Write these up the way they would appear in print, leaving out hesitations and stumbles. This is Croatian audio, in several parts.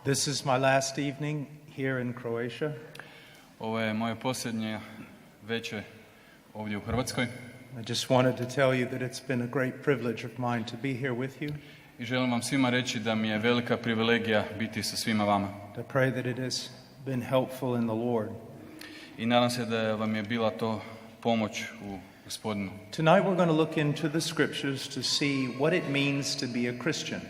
This is my last evening here in Croatia. Ovo je moje posljednje večer ovdje u Hrvatskoj. I just wanted to tell you that it's been a great privilege of mine to be here with you. I želim vam svima reći da mi je velika privilegija biti sa svima vama. I pray that it has been helpful in the Lord. I nadam se da vam je bila to pomoć u Gospodinu. Tonight we're going to look into the scriptures to see what it means to be a Christian.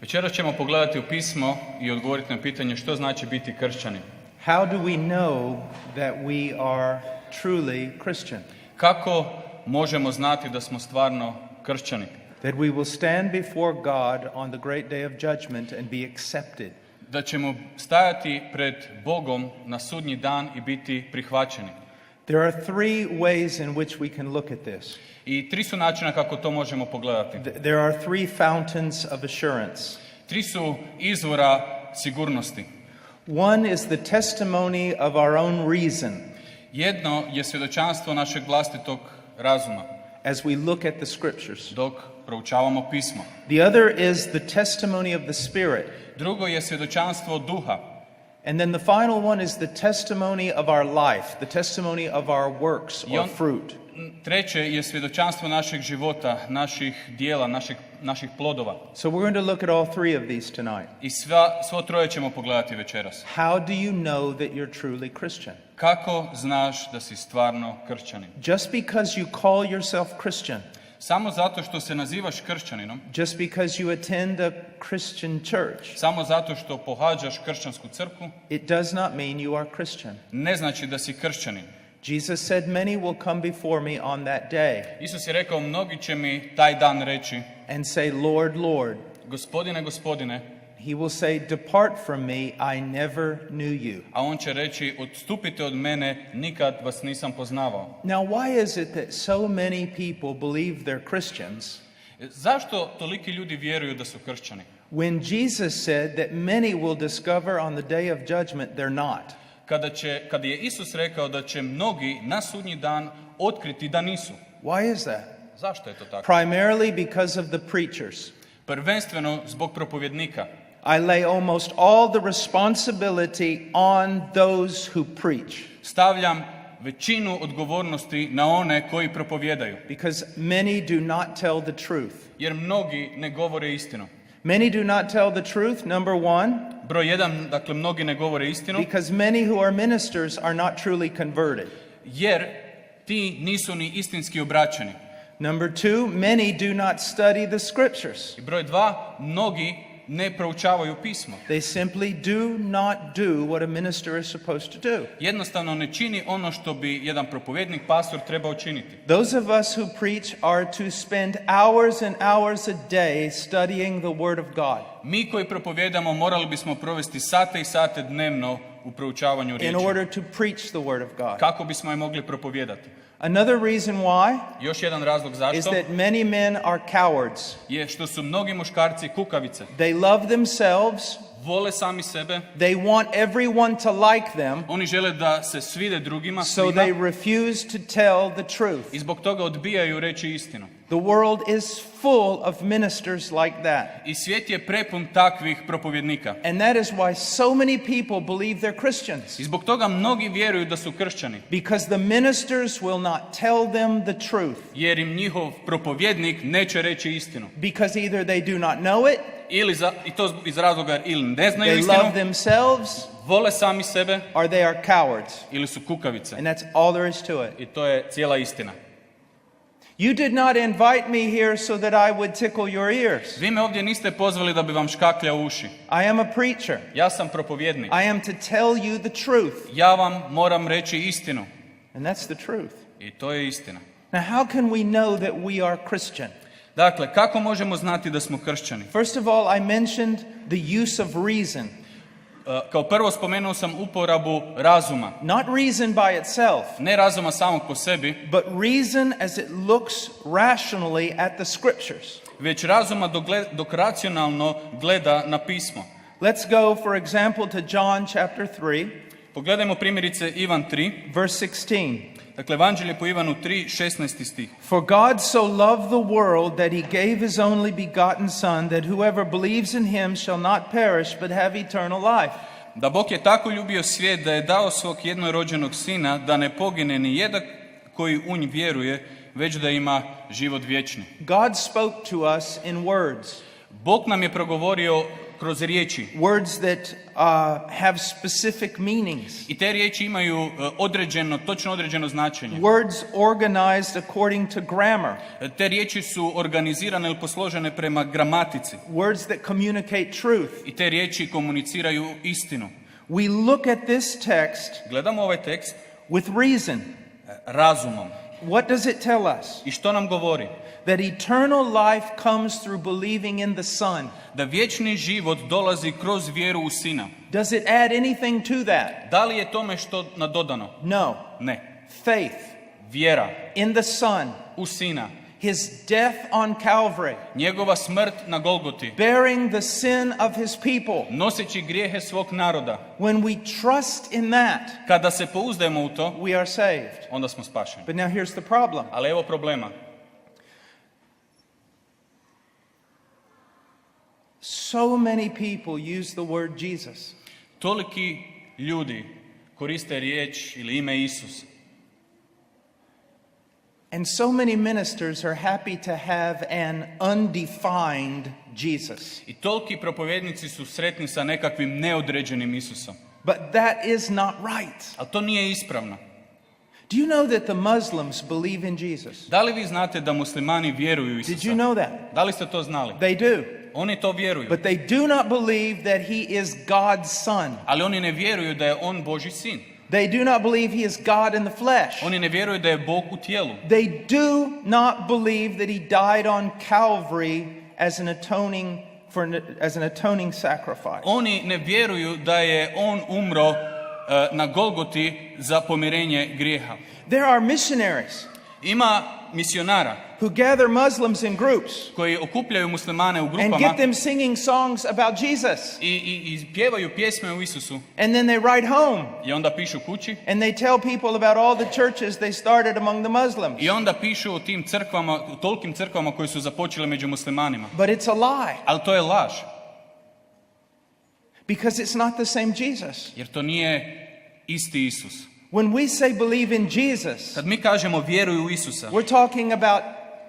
Večeras ćemo pogledati u pismo i odgovoriti na pitanje što znači biti kršćanin. How do we know that we are truly Christian? Kako možemo znati da smo stvarno kršćani? That we will stand before God on the great day of judgment and be accepted. Da ćemo stajati pred Bogom na sudnji dan i biti prihvaćeni. There are three ways in which we can look at this. I tri su načina kako to možemo pogledati. There are three fountains of assurance. Tri su izvora sigurnosti. One is the testimony of our own reason. Jedno je svjedočanstvo našeg vlastitog razuma. As we look at the scriptures. Dok proučavamo pismo. The other is the testimony of the Spirit. Drugo je svjedočanstvo duha. And then the final one is the testimony of our life, the testimony of our works or fruit. Treće je svjedočanstvo našeg života, naših dijela, naših plodova. So we're going to look at all three of these tonight. I svo troje ćemo pogledati večeras. How do you know that you're truly Christian? Kako znaš da si stvarno kršćanin? Just because you call yourself Christian. Samo zato što se nazivaš kršćaninom. Just because you attend a Christian church. Samo zato što pohađaš kršćansku crkvu. It does not mean you are Christian. Ne znači da si kršćanin. Jesus said, many will come before me on that day. Isus je rekao, mnogi će mi taj dan reći. And say, Lord, Lord. Gospodine, Gospodine. He will say, depart from me, I never knew you. A on će reći, odstupite od mene, nikad vas nisam poznavao. Now, why is it that so many people believe they're Christians? Zašto toliki ljudi vjeruju da su kršćani? When Jesus said that many will discover on the day of judgment they're not. Kada je Isus rekao da će mnogi na sudnji dan otkriti da nisu. Why is that? Zašto je to tako? Primarily because of the preachers. Prvenstveno zbog propovjednika. I lay almost all the responsibility on those who preach. Stavljam većinu odgovornosti na one koji propovjedaju. Because many do not tell the truth. Jer mnogi ne govore istinu. Many do not tell the truth, number one. Broj jedan, dakle mnogi ne govore istinu. Because many who are ministers are not truly converted. Jer ti nisu ni istinski obraćeni. Number two, many do not study the scriptures. I broj dva, mnogi ne proučavaju pismo. They simply do not do what a minister is supposed to do. Jednostavno ne čini ono što bi jedan propovjednik, pastor trebao činiti. Those of us who preach are to spend hours and hours a day studying the word of God. Mi koji propovijedamo morali bismo provesti sate i sate dnevno u proučavanju riječi. In order to preach the word of God. Kako bismo je mogli propovijedati. Another reason why još jedan razlog zašto is that many men are cowards. Je što su mnogi muškarci kukavice. They love themselves. Vole sami sebe. They want everyone to like them. Oni žele da se svide drugima. So they refuse to tell the truth. I zbog toga odbijaju reći istinu. The world is full of ministers like that. I svijet je prepun takvih propovjednika. And that is why so many people believe they're Christians. I zbog toga mnogi vjeruju da su kršćani. Because the ministers will not tell them the truth. Jer im njihov propovjednik neće reći istinu. Because either they do not know it. I to iz razloga ili ne znaju istinu. They love themselves. Vole sami sebe. Or they are cowards. Ili su kukavice. And that's all there is to it. I to je cijela istina. You did not invite me here so that I would tickle your ears. Vi me ovdje niste pozvali da bi vam škakljao uši. I am a preacher. Ja sam propovjednik. I am to tell you the truth. Ja vam moram reći istinu. And that's the truth. I to je istina. Now how can we know that we are Christian? Dakle, kako možemo znati da smo kršćani? First of all, I mentioned the use of reason. Kao prvo spomenuo sam uporabu razuma. Not reason by itself. Ne razuma samog po sebi. But reason as it looks rationally at the scriptures. Već razuma dok racionalno gleda na pismo. Let's go for example to John chapter 3. Pogledajmo primjerice Ivan 3. Verse 16. Dakle, Evanđelje po Ivanu 3:16 stih. For God so loved the world that he gave his only begotten Son, that whoever believes in him shall not perish, but have eternal life. Da Bog je tako ljubio svijet da je dao svog jednorođenog sina, da ne pogine ni jedan koji u njega vjeruje, već da ima život vječni. God spoke to us in words. Bog nam je progovorio kroz riječi. Words that have specific meanings. I te riječi imaju točno određeno značenje. Words organized according to grammar. Te riječi su organizirane ili posložene prema gramatici. Words that communicate truth. I te riječi komuniciraju istinu. We look at this text Gledamo ovaj tekst with reason. razumom. What does it tell us? I što nam govori? That eternal life comes through believing in the Son. Da vječni život dolazi kroz vjeru u Sina. Does it add anything to that? Da li je tome što nadodano? No. Ne. Faith Vjera in the Son. u Sina. His death on Calvary. Njegova smrt na Golgoti. Bearing the sin of his people. Noseći grijehe svog naroda. When we trust in that, Kada se pouzdajemo u to, we are saved. onda smo spašeni. But now here's the problem. Ali evo problema. So many people use the word Jesus. Toliki ljudi koriste riječ ili ime Isus. And so many ministers are happy to have an undefined Jesus. I toliki propovjednici su sretni sa nekakvim neodređenim Isusom. But that is not right. Ali to nije ispravno. Do you know that the Muslims believe in Jesus? Da li vi znate da muslimani vjeruju u Isusa? Did you know that? Da li ste to znali? They do. Oni to vjeruju. But they do not believe that he is God's son. Ali oni ne vjeruju da je on Božji sin. They do not believe he is God in the flesh. Oni ne vjeruju da je Bog u tijelu. They do not believe that he died on Calvary as an atoning sacrifice. Oni ne vjeruju da je on umro na Golgoti za pomirenje grijeha. There are missionaries Ima misionara who gather Muslims in groups koji okupljaju muslimane u and grupama get them singing songs about Jesus. i pjevaju pjesme o Isusu And then they write home i onda pišu kući and they tell people about all the churches they started among the Muslims. i onda pišu o tim crkvama, tolikim crkvama koji su započele među muslimanima. But it's a lie Ali to je laž, because it's not the same Jesus. jer to nije isti Isus. When we say believe in Jesus, Kad mi kažemo vjeruju u Isusa, we're talking about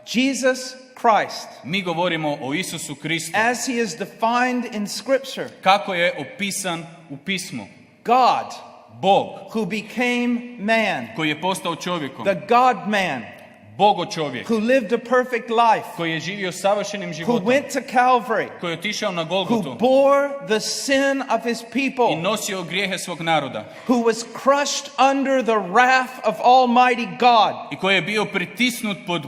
Jesus Christ mi govorimo o Isusu Kristu, as he is defined in Scripture. kako je opisan u pismu. God, Bog who became man, koji je postao čovjekom, the God man, Bogo čovjek, who lived a perfect life, koji je živio savršenim who životom, went to Calvary, koji je otišao na who Golgotu bore the sin of his i people, nosio grijehe svog naroda who was crushed under the wrath of Almighty God. i koji je bio pritisnut pod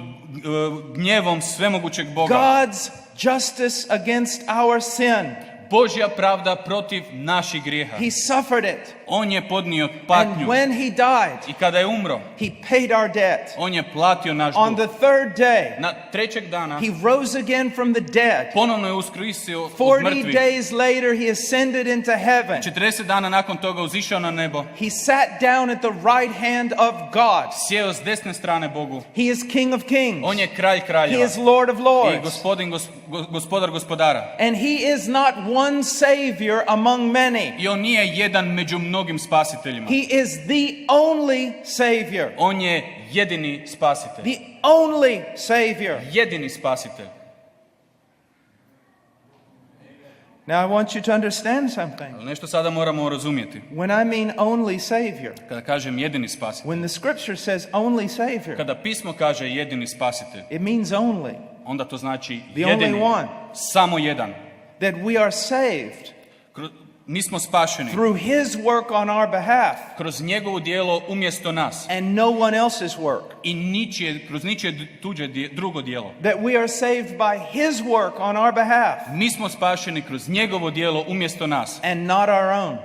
gnjevom svemogućeg Boga. God's justice against our sin. Božja pravda protiv naših grijeha. He suffered it. On je podnio And patnju when he died, i kada je umro, he paid our debt. on je platio naš On dug. the third day, Na trećeg dana he rose again from the dead. ponovno je uskrsio od 40 mrtvih. days later, he ascended into heaven. 40 dana nakon toga uzišao na nebo, He sat down at the right hand of God. sjeo s desne strane Bogu. He is King of kings. On je kralj He kraljeva is Lord of i lords. gospodar gospodara. And he is not one savior among many. I on nije jedan među mnogim spasiteljima. He is the only savior. On je jedini spasitelj. The only savior. Jedini spasitelj. Now I want you to understand something. Ali nešto sada moramo razumjeti. When I mean only savior, Kada kažem jedini spasitelj, when the scripture says only savior, kada pismo kaže jedini spasitelj, it means only. onda to znači The only jedini, one. samo jedan. That we are saved Mi smo spašeni through his work on our behalf kroz njegovo djelo umjesto nas and no one else's work. i kroz ničije tuđe drugo djelo. That we are saved by his work on our behalf Mi smo spašeni kroz njegovo djelo umjesto nas and not our own.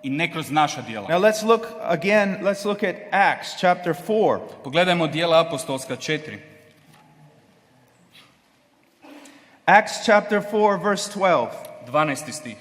i ne kroz naša djela. Now let's look at Acts chapter 4. Pogledajmo djela apostolska 4. Acts chapter 4 verse 12. 12. stih.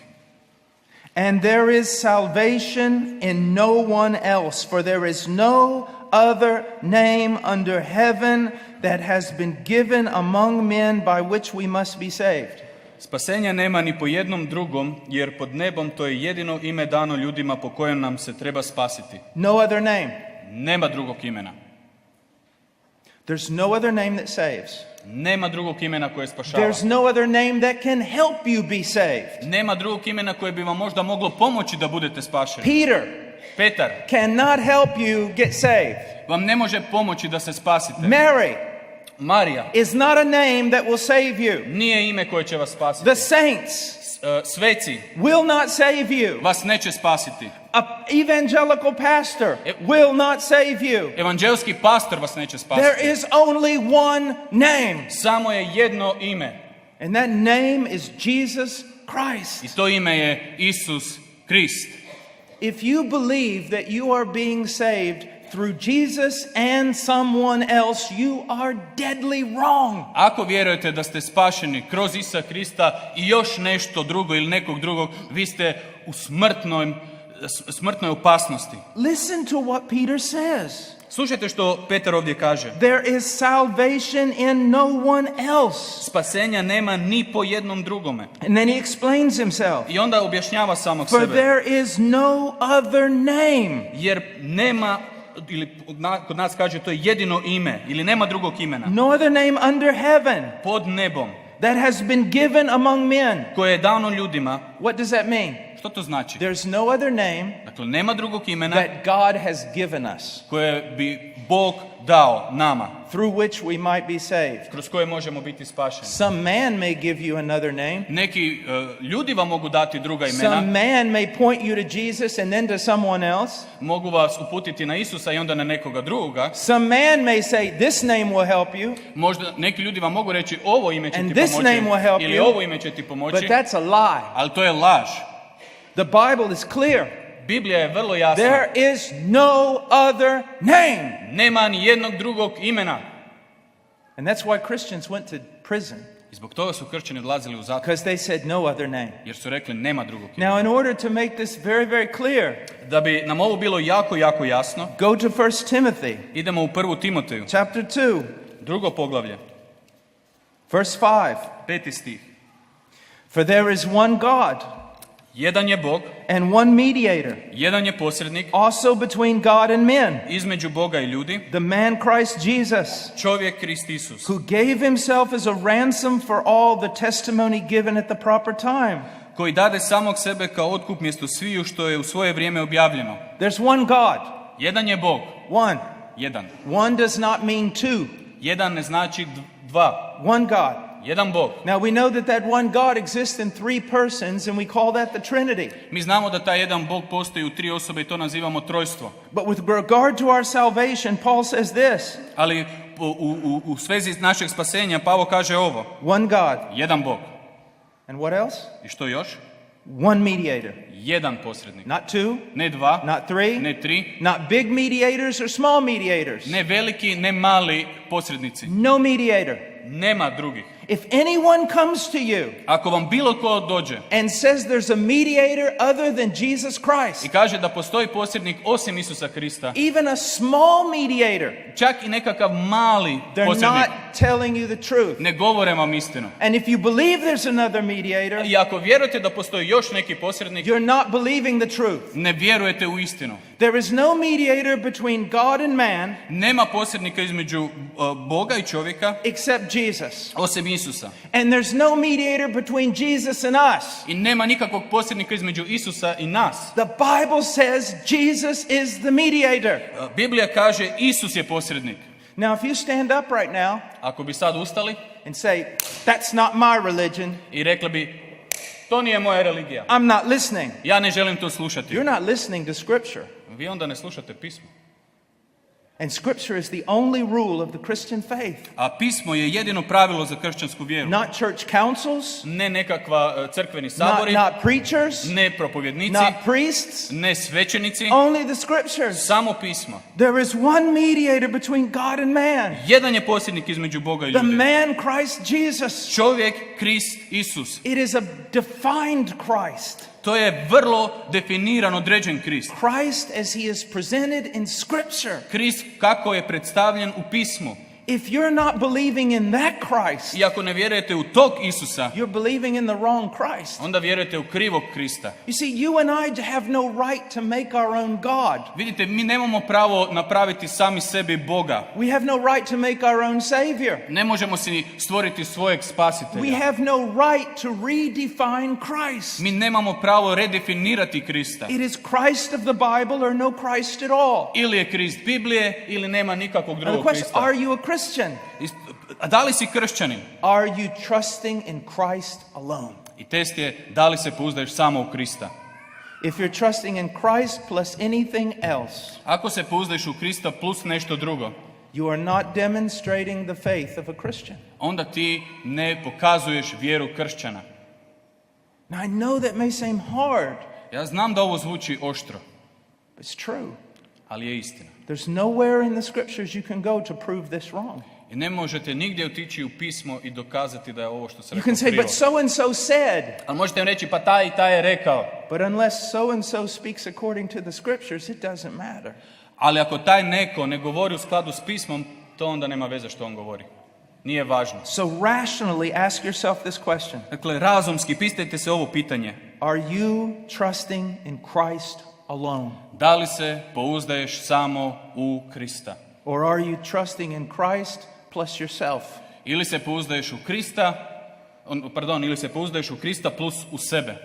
And there is salvation in no one else, for there is no other name under heaven that has been given among men by which we must be saved. Spasenja nema ni po jednom drugom, jer pod nebom to je jedino ime dano ljudima po kojem nam se treba spasiti. No other name. Nema drugog imena. There's no other name that saves. Nema drugog imena koje spašava. There's no other name that can help you be saved. Nema drugog imena koje bi vam možda moglo pomoći da budete spašeni. Petar cannot help you get saved. vam ne može pomoći da se spasite. Marija is not a name that will save you. Nije ime koje će vas spasiti. The saints sveci will not save you. Vas neće spasiti. A evangelical pastor will not save you. Evanđelski pastor vas neće spasiti. There is only one name. Samo je jedno ime. And that name is Jesus Christ. I to ime je Isus Krist. If you believe that you are being saved through Jesus and someone else, you are deadly wrong. Ako vjerujete da ste spašeni kroz Isusa Krista i još nešto drugo ili nekog drugog, vi ste u smrtnoj opasnosti. Listen to what Peter says. Slušajte što Petar ovdje kaže. There is salvation in no one else. Spasenja nema ni po jednom drugome. And then he explains himself. I onda objašnjava samog For sebe. there is no other name. Jer nema, ili kod nas kaže, to je jedino ime, ili nema drugog imena. No other name under heaven. Pod nebom. That has been given among men. Koje je dano ljudima. What does that mean? Što to znači? There's no other name. Dakle, nema drugog imena that God has given us. Koje bi Bog dao nama. Through which we might be saved. Kroz koje možemo biti spašeni. Some man may give you another name. Neki ljudi vam mogu dati druga imena. Some man may point you to Jesus and then to someone else. Mogu vas uputiti na Isusa i onda na nekoga drugoga. Some man may say this name will help you. Možda neki ljudi vam mogu reći ovo ime će ti this pomoći name will help ili you, ovo ime će ti pomoći. But that's a lie. Ali to je laž. The Bible is clear. Biblija je vrlo jasna. There is no other name. Nema ni jednog drugog imena. And that's why Christians went to prison. I zbog toga su kršćani odlazili u zatvor. Because they said no other name. Jer su rekli nema drugog imena. Now in order to make this very, very clear, da bi nam ovo bilo jako, jako jasno, go to 1 Timothy. Idemo u 1. Timoteju. Chapter 2. Drugo poglavlje. Verse 5. 5. stih. For there is one God. Jedan je Bog. And one mediator. Jedan je posrednik. Also between God and men. Između Boga i ljudi. The man Christ Jesus. Čovjek Krist Isus. Who gave himself as a ransom for all the testimony given at the proper time. Koji dade samog sebe kao otkup mjesto sviju što je u svoje vrijeme objavljeno. There's one God. Jedan je Bog. One. Jedan. One does not mean two. Jedan ne znači dva. One God. Jedan Bog. Now we know that one God exists in three persons and we call that the Trinity. Mi znamo da taj jedan Bog postoji u tri osobe i to nazivamo trojstvo. But with regard to our salvation, Paul says this. Ali u svezi našeg spasenja Pavao kaže ovo. One God. Jedan Bog. And what else? I što još? One mediator. Jedan posrednik. Not two. Ne dva. Not three. Ne tri. Not big mediators or small mediators. Ne veliki, ne mali posrednici. No mediator. Nema drugih. If anyone comes to you ako vam bilo ko dođe and says there's a mediator other than Jesus Christ, i kaže da postoji posrednik osim Isusa Krista, even a small mediator, čak i nekakav mali they're posrednik, not telling you the truth. Ne govore vam istinu. And if you believe there's another mediator, i ako vjerujete da postoji još neki posrednik, you're not believing the truth. Ne vjerujete u istinu. There is no mediator between God and man. Nema posrednika između Boga i čovjeka except Jesus. Osim Isusa. And there's no mediator between Jesus and us. I nema nikakvog posrednika između Isusa i nas. The Bible says Jesus is the mediator. Biblija kaže Isus je posrednik. Now if you stand up right now, ako bi sad ustali and say that's not my religion, i rekli bi to nije moja religija. I'm not listening. Ja ne želim to slušati. You're not listening to scripture. Vi onda ne slušate pismo. And scripture is the only rule of the Christian faith. A pismo je jedino pravilo za kršćansku vjeru. Not church councils, ne nekakva crkveni sabori, not preachers, ne propovjednici, not priests, ne svećenici, only the scriptures. Samo pismo. There is one mediator between God and man. Jedan je posrednik između Boga i ljudi. The man Christ Jesus. Čovjek Krist Isus. It is a defined Christ. To je vrlo definiran, određen Krist. Christ as he is presented in Scripture. Krist kako je predstavljen u pismu. If you're not believing in that Christ, I ako ne vjerujete u tog Isusa, you're believing in the wrong Christ. onda vjerujete u krivog Krista. You see, you and I have no right to make our own God. Vidite, mi nemamo pravo napraviti sami sebi Boga. We have no right to make our own Savior. Ne možemo si stvoriti svojeg We spasitelja. have no right to redefine Christ. Mi nemamo pravo redefinirati Krista. It is Christ of the Bible or no Christ at all. Ili je Krist Biblije, ili nema nikakvog And the drugog question, Krista. are you a Christian? A da li si kršćanin? Are you trusting in Christ alone? I test je da li se pouzdaješ samo u Krista. If you're trusting in Christ plus anything else, Ako se pouzdaješ u Krista plus nešto drugo, you are not demonstrating the faith of a Christian. onda ti ne pokazuješ vjeru kršćana. Now I know that may seem hard, Ja znam da ovo zvuči oštro, but it's true. ali je istina. There's nowhere in the scriptures you can go to prove this wrong. I ne možete nigdje otići u pismo i dokazati da je ovo što se You rekao can say, krivo. but so and so said. Ali možete im reći, pa taj i taj je rekao. But unless so and so speaks according to the scriptures, it doesn't matter. Ali ako taj neko ne govori u skladu s pismom, to onda nema veze što on govori. Nije važno. So rationally ask yourself this question. Dakle, razumski, pitajte se ovo pitanje. Are you trusting in Christ alone? Da li se pouzdaješ samo u Krista? Or are you trusting in Christ plus yourself? Ili se pouzdaješ u Krista, ili se pouzdaješ u Krista plus u sebe.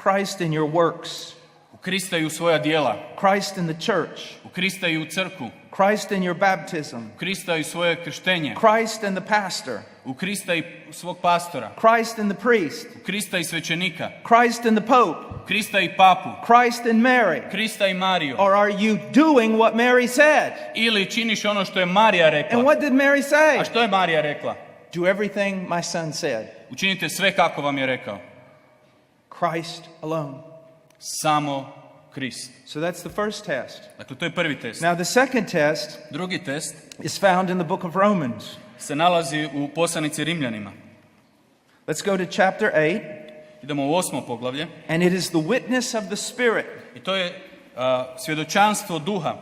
Christ in your works. U Krista i u svoja djela. Christ in the church. U Krista i u crkvu. Christ in your baptism. U Krista i svoje krštenje. Christ in the pastor. U Krista i svog pastora. Christ in the priest. U Krista i svećenika. Christ in the pope. U Krista i papu. Christ in Mary. Krista i Mariju. Or are you doing what Mary said? Ili činiš ono što je Marija rekla. And what did Mary say? A što je Marija rekla? Do everything my son said. Učinite sve kako vam je rekao. Christ alone. Samo Krist. So that's the first test. Dakle, to je prvi test. Now the second test Drugi test is found in the book of Romans. se nalazi u poslanici Rimljanima. Let's go to chapter 8. Idemo u 8. poglavlje. And it is the witness of the Spirit. I to je svjedočanstvo duha.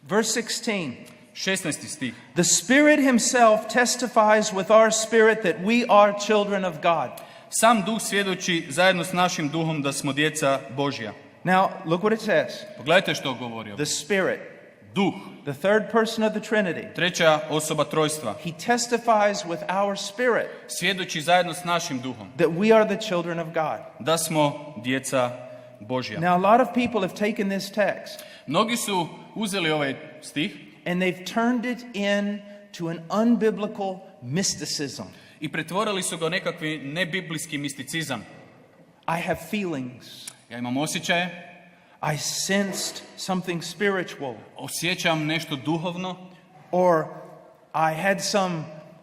Verse 16. 16. stih. The Spirit himself testifies with our spirit that we are children of God. Sam duh svjedoči zajedno s našim duhom da smo djeca Božja. Now, look what it says. Pogledajte što govori ovdje. The Spirit, Duh, the third person of the Trinity, treća osoba trojstva, he testifies with our spirit svjedoči zajedno s našim duhom that we are the children of God. da smo djeca Božja. Now, a lot of people have taken this text Mnogi su uzeli ovaj stih and they've turned it into an unbiblical mysticism. i pretvorili su ga u nekakvi nebiblijski misticizam. I have feelings. Ja imam osjećaje, I sensed something spiritual. osjećam nešto duhovno, Or I had some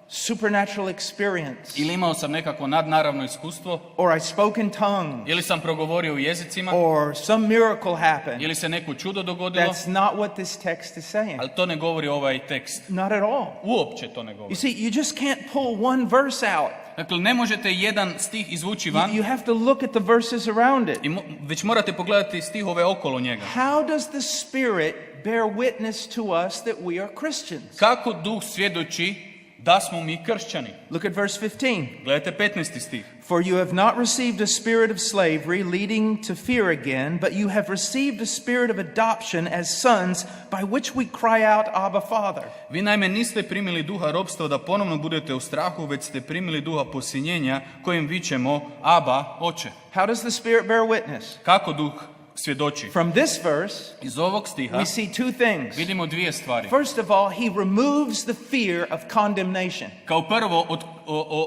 supernatural experience. ili imao sam nekakvo nadnaravno iskustvo, Or I spoke in tongues. ili sam progovorio u jezicima, Or some miracle happened. ili se neko čudo dogodilo, That's not what this text is saying. ali to ne govori ovaj tekst. Not at all. Uopće to ne You govori. see, you just can't pull one verse out. Dakle, ne možete jedan stih izvući van, You have to look at the verses around it. već morate pogledati stihove okolo njega. How does the Spirit bear witness to us that we are Christians? Kako duh svjedoči da smo mi kršćani? Look at verse 15. Gledajte 15. stih. For you have not received a spirit of slavery leading to fear again, but you have received a spirit of adoption as sons by which we cry out, Abba, Father. Vi naime niste primili duha ropstva da ponovno budete u strahu, već ste primili duha posinjenja kojim vičemo Aba, Oče. How does the Spirit bear witness? Kako duh svjedoči? From this verse, Iz ovog stiha we see two things. vidimo dvije stvari. First of all, he removes the fear of condemnation. Kao prvo,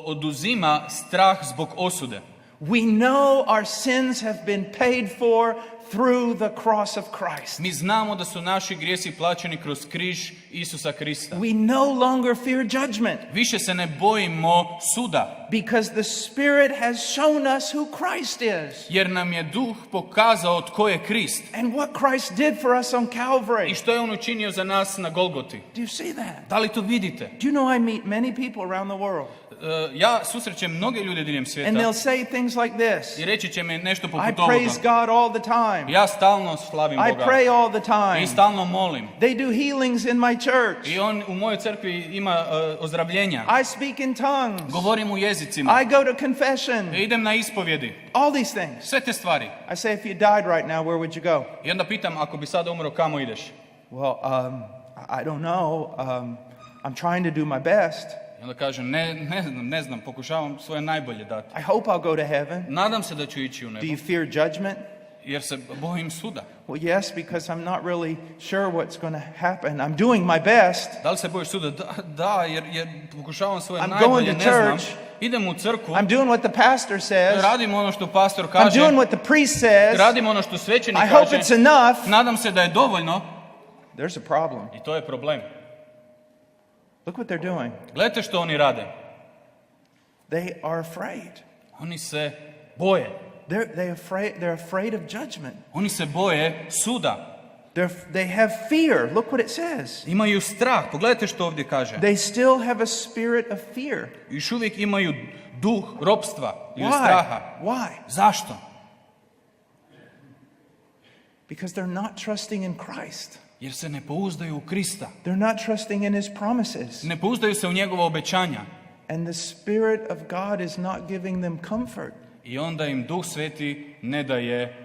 oduzima strah zbog osude. We know our sins have been paid for through the cross of Christ. Mi znamo da su naši grijesi plaćeni kroz križ Isusa Krista. We no longer fear judgment Više se ne bojimo suda, because the Spirit has shown us who Christ is jer nam je Duh pokazao tko je Krist and what Christ did for us on i Calvary. što je on učinio za nas na Golgoti. Do you see that? Da li to vidite? Do you know I meet many people around the world Ja susrećem mnoge ljude diljem and svijeta they'll say things like this. i reći će mi nešto I poput praise ovoga. God all the time. Ja stalno slavim I Boga pray all the i time. stalno molim. They do healings in my church. I on u mojoj crkvi ima ozdravljenja. I speak in tongues. Govorim u jezicima. I go to confession. Idem na ispovjedi. All these things. Sve te stvari. I say, if you died right now, where would you go? I onda pitam, ako bi sad umro, kamo ideš? Well, I don't know. I'm trying to do my best. I onda kažem, ne znam, pokušavam svoje najbolje dati. I hope I'll go to heaven. Nadam se da ću ići u Do nebo, you fear judgment? jer se bojim suda. Well, yes, because I'm not really sure what's going to happen. I'm doing my best. Da li se bojiš suda? Da, jer pokušavam svoje I'm najbolje, going to ne znam. church. Idem u crkvu, I'm doing what the pastor says. radim ono što pastor I'm kaže, doing what the priest says. radim ono što svećenik I hope kaže, it's enough. nadam se da je dovoljno There's a problem. i to je problem. Look what they're doing. Gledajte što oni rade. They are afraid. Oni se boje. They're afraid of judgment. Oni se boje suda. They have fear. Look what it says. Imaju strah. Pogledajte što ovdje kaže. They still have a spirit of fear. Još uvijek imaju duh ropstva ili Why? straha. Why? Zašto? Because they're not trusting in Christ. Jer se ne pouzdaju u Krista. They're not trusting in His promises. Ne pouzdaju se u njegova obećanja. And the Spirit of God is not giving them comfort. I onda im Duh Sveti ne daje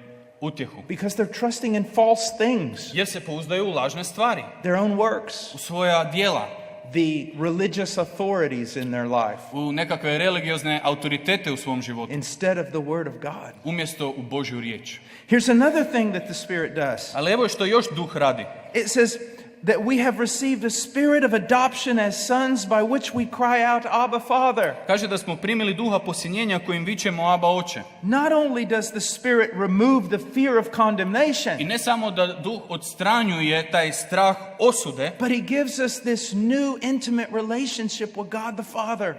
utjehu. Because they're trusting in false things. Jer se pouzdaju u lažne stvari, Their own works. u svoja djela, The religious authorities in their life. u nekakve religiozne autoritete u svom životu, Instead of the Word of God. umjesto u Božju riječ. Here's another thing that the Spirit does. Ali evo što još Duh radi. It says that we have received a spirit of adoption as sons by which we cry out, Abba, Father. Kaže da smo primili duha posinjenja kojim vičemo Aba, Oče. Not only does the Spirit remove the fear of I condemnation, ne samo da Duh odstranjuje taj strah osude, but He gives us this new intimate relationship with God the Father.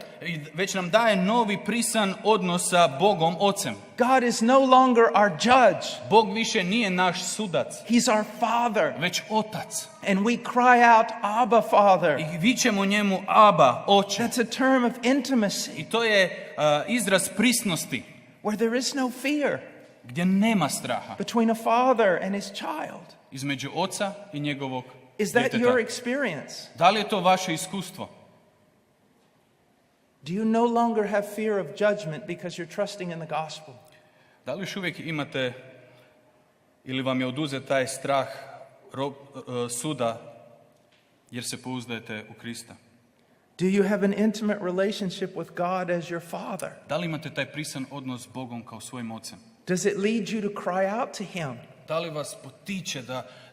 već nam daje novi prisan odnos sa Bogom Ocem. God is no longer our judge. Bog više nije naš sudac, He's our Father. već Otac. And we cry out, Abba, Father. I vičemo njemu Aba, Oče. That's a term of intimacy I to je izraz prisnosti, where there is no fear gdje nema straha between a father and his child. između oca i njegovog Is that djeteta. your experience? Da li je to vaše iskustvo? Do you no longer have fear of judgment because you're trusting in the gospel? Da li još uvijek imate ili vam je oduzet taj strah suda jer se pouzdajete u Krista? Do you have an intimate relationship with God as your Father? Da li imate taj prisan odnos s Bogom kao svojim ocem? Does it lead you to cry out to Him? Da li vas potiče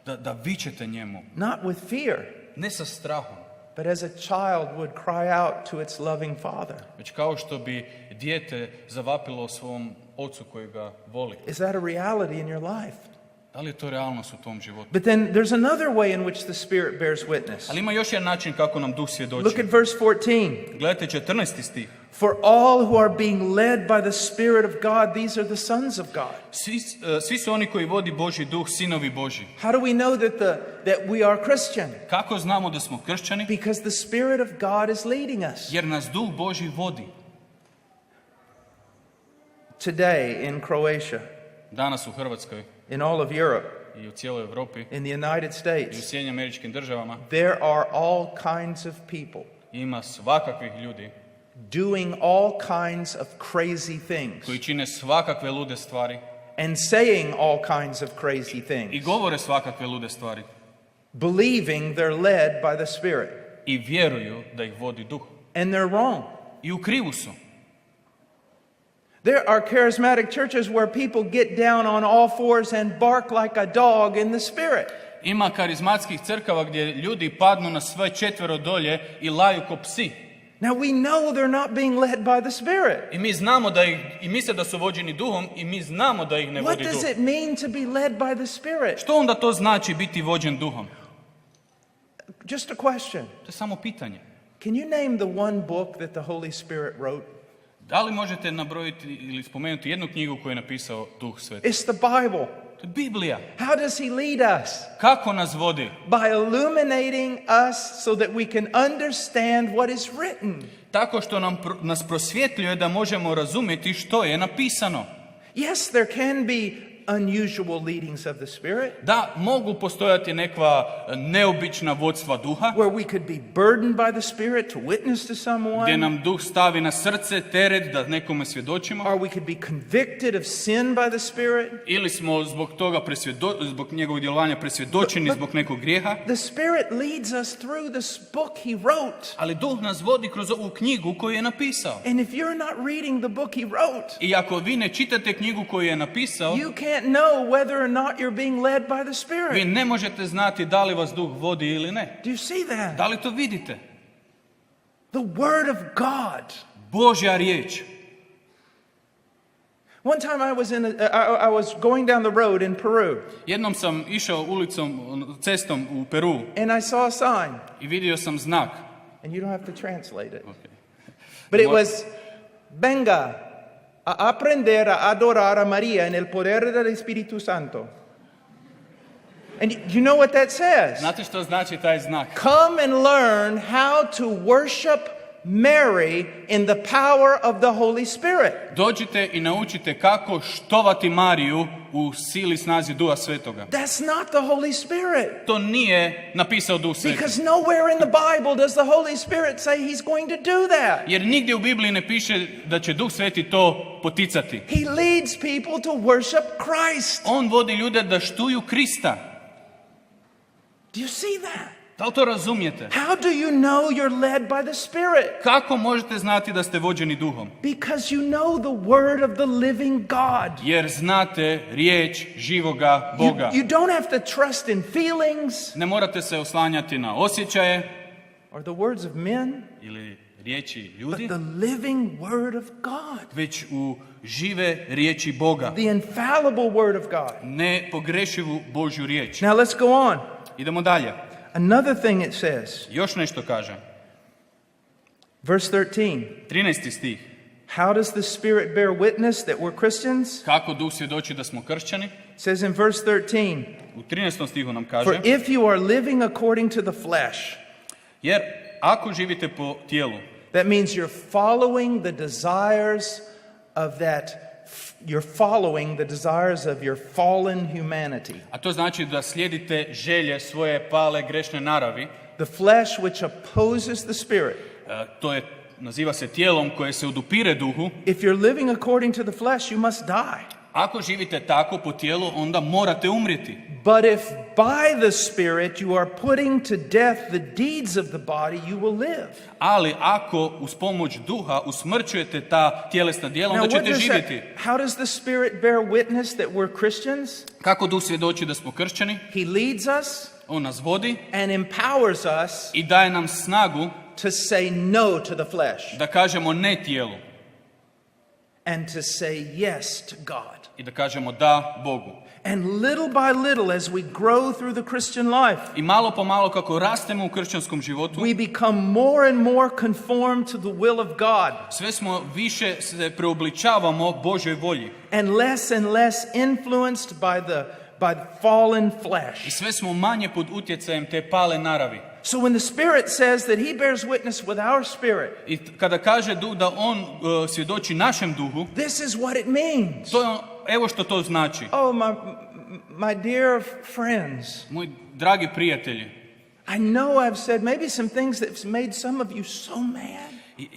da vičete njemu? Not with fear, Ne sa strahom, but as a child would cry out to its loving Father. već kao što bi dijete zavapilo svom ocu koji ga voli. Is that a reality in your life? Da li je to realnost u tom životu? But then there's another way in which the Spirit bears witness. Ali ima još jedan način kako nam Duh Look svjedoči. at verse 14. Gledajte 14. stih. For all who are being led by the Spirit of God, these are the sons of God. Svi su oni koji vodi Božji Duh, sinovi Božji. How do we know that we are Christian? Kako znamo da smo kršćani? Because the Spirit of God is leading us. Jer nas Duh Božji vodi. Today in Croatia, Danas u Hrvatskoj in all of Europe, i u cijeloj Europi in the United i u States, Sjedinjenim Američkim Državama there are all kinds of people ima svakakvih ljudi doing all kinds of crazy things koji čine svakakve lude stvari and saying all kinds of crazy i things, govore svakakve lude stvari believing they're led by the Spirit. i vjeruju da ih vodi Duh. And they're wrong. I u krivu su. There are charismatic churches where people get down on all fours and bark like a dog in the Spirit. Ima karizmatskih crkava gdje ljudi padnu na sve četvero dolje i laju ko psi. Now we know they're not being led by the Spirit. I mi znamo i misle da su vođeni Duhom i mi znamo da ih ne What vodi does Duh. it mean to be led by the Spirit? Što onda to znači biti vođen Duhom? Just a question. To je samo pitanje. Can you name the one book that the Holy Spirit wrote? Da li možete nabrojiti ili spomenuti jednu knjigu koju je napisao Duh Sveti? It's the Bible. To je Biblija. How does he lead us? Kako nas vodi? By illuminating us so that we can understand what is written. Tako što nas prosvjetljuje da možemo razumjeti što je napisano. Yes, there can be unusual leadings of the Spirit. Da, mogu postojati nekva neobična vodstva duha, Where we could be burdened by the Spirit to witness to gdje someone. nam duh stavi na srce teret da nekome svjedočimo, Or we could be convicted of sin by the Spirit. ili smo zbog toga zbog njegovog djelovanja presvjedočeni zbog nekog grijeha. The Spirit leads us through this book he wrote. Ali duh nas vodi kroz ovu knjigu koju je napisao. And if you're not reading the book he wrote, I ako vi ne čitate knjigu koju je napisao, you can't know whether or not you're being led by the vi Spirit. ne možete znati da li vas duh vodi ili ne. Do you see that? Da li to vidite? The Word of God. Božja riječ. One time I was going down the road in Peru, Jednom sam išao cestom u Peru and I saw a sign, i vidio sam znak. and you don't have to translate it. Okay. But it was, venga a aprender a adorar a María en el poder del Espíritu Santo. And you know what that says? Znate što znači taj znak? Come and learn how to worship Mary in the power of the Holy Spirit. Dođite i naučite kako štovati Mariju u sili snazi Duha Svetoga. That's not the Holy Spirit. To nije napisao Duh Sveti. Because nowhere in the Bible does the Holy Spirit say he's going to do that. Jer nigdje u Bibliji ne piše da će Duh Sveti to poticati. He leads people to worship Christ. On vodi ljude da štuju Krista. Do you see that? Da li to razumijete? How do you know you're led by the Spirit? Kako možete znati da ste vođeni duhom? Because you know the word of the living God. Jer znate riječ živoga Boga. You don't have to trust in feelings Ne morate se oslanjati na osjećaje or the words of men, ili riječi but ljudi, the living word of God. već u žive riječi Boga. The infallible word of God. Nepogrešivu Božju riječ. Now let's go on. Idemo dalje. Another thing it says, Još nešto kaže. verse 13. 13. stih. How does the Spirit bear witness that we're Christians? Kako Duh svjedoči da smo kršćani? It says in verse 13, U 13. stihu nam for kaže. if you are living according to the flesh, Jer ako živite po tijelu, that means you're following the desires of your fallen humanity. a to znači da slijedite želje svoje pale grešne naravi, The flesh which opposes the Spirit. to je, naziva se tijelom koje se odupire duhu. If you're living according to the flesh, you must die. Ako živite tako po tijelu, onda morate umrijeti. But if by the Spirit you are putting to death the deeds of the body, you will live. Ali ako uz pomoć duha usmrćujete ta tjelesna djela, onda ćete živjeti. How does the Spirit bear witness that we're Christians? Kako Duh svjedoči da smo kršćani? He leads us On nas vodi and empowers us i daje nam snagu to say no to the flesh da kažemo ne tijelu and to say yes to God. i da kažemo da Bogu. And little by little, as we grow through the Christian life, I malo po malo kako rastemo u kršćanskom životu, we become more and more conformed to the will of God sve smo više se preobličavamo Božoj volji and less influenced by the fallen i flesh. sve smo manje pod utjecajem te pale naravi. So when the Spirit says that he bears witness with our spirit, I kada kaže Duh da on svjedoči našem duhu, this is what it means. to je, evo što to znači. Oh, my dear friends, Moji dragi prijatelji, I know I've said maybe some things that's made some of you so mad.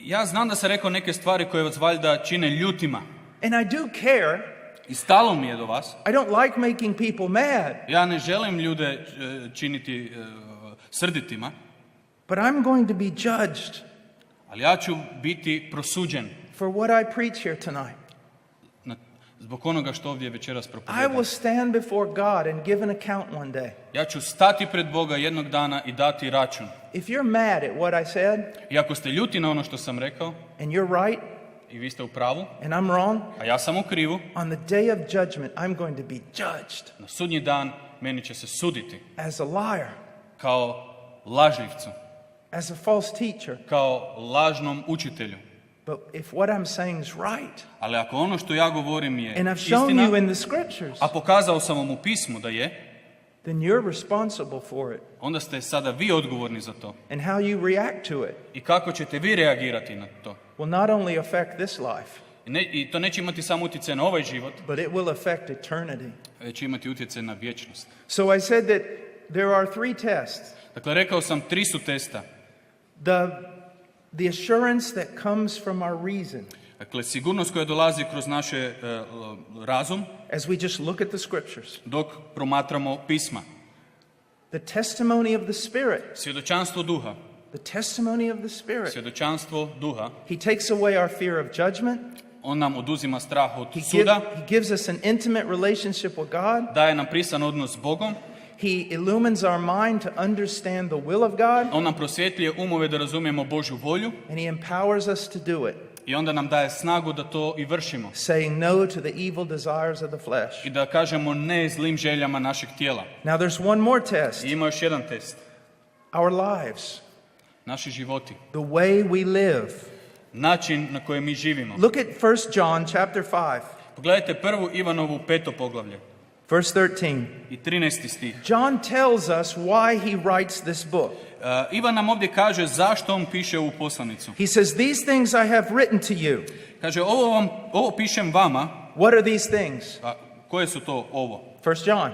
ja znam da sam rekao neke stvari koje vas valjda čine ljutima. And I do care. I stalo mi je do vas. I don't like making people mad. Ja ne želim ljude činiti srditima. But I'm going to be judged Ali ja ću biti prosuđen for what I preach here tonight. zbog onoga što ovdje večeras I propovijedam. will stand before God and give an account one day. Ja ću stati pred Boga jednog dana i dati račun. If you're mad at what I said, I ako ste ljuti na ono što sam rekao, and you're right, i vi ste u pravu, and I'm wrong, a ja sam u krivu, on the day of judgment, I'm going to be judged na sudnji dan meni će se suditi as a liar. kao lažljivcu, as a false teacher. kao lažnom učitelju. But if what I'm saying is right, Ali ako ono što ja govorim je and I've shown istina, you in the scriptures, a pokazao sam vam u pismu da je, then you're responsible for it onda ste sada vi odgovorni za to. and how you react to it I kako ćete vi reagirati na to? will not only affect this life, I to neće imati samo utjecaj na ovaj život, but it will affect eternity. već će imati utjecaj na vječnost. So I said that there are 3 tests. Dakle, rekao sam 3 su testa. The assurance that comes from our reason, Dakle, sigurnost koja dolazi kroz naše razum as we just look at the scriptures. dok promatramo pisma. The testimony of the Spirit. Svjedočanstvo duha. The testimony of the Spirit. Svjedočanstvo duha. He takes away our fear of judgment. On nam oduzima strah od suda. He gives us an intimate relationship with God. Daje nam prisan odnos s Bogom. He illumines our mind to understand the will of God. On nam prosvjetljuje umove da razumijemo Božju volju. And he empowers us to do it. I onda nam daje snagu da to i vršimo. Saying no to the evil desires of the flesh. I da kažemo ne zlim željama našeg tijela. Now there's one more test. I ima još jedan test. Our lives. Naši životi. The way we live. Način na koji mi živimo. Look at 1 John chapter 5. Pogledajte 1. Ivanovu 5. poglavlje. Verse 13. I 13. stih. John tells us why he writes this book. Ivan nam ovdje kaže zašto on piše ovu poslanicu. He says, these things I have written to you. Kaže, ovo pišem vama. What are these things? A koje su to ovo? 1 John.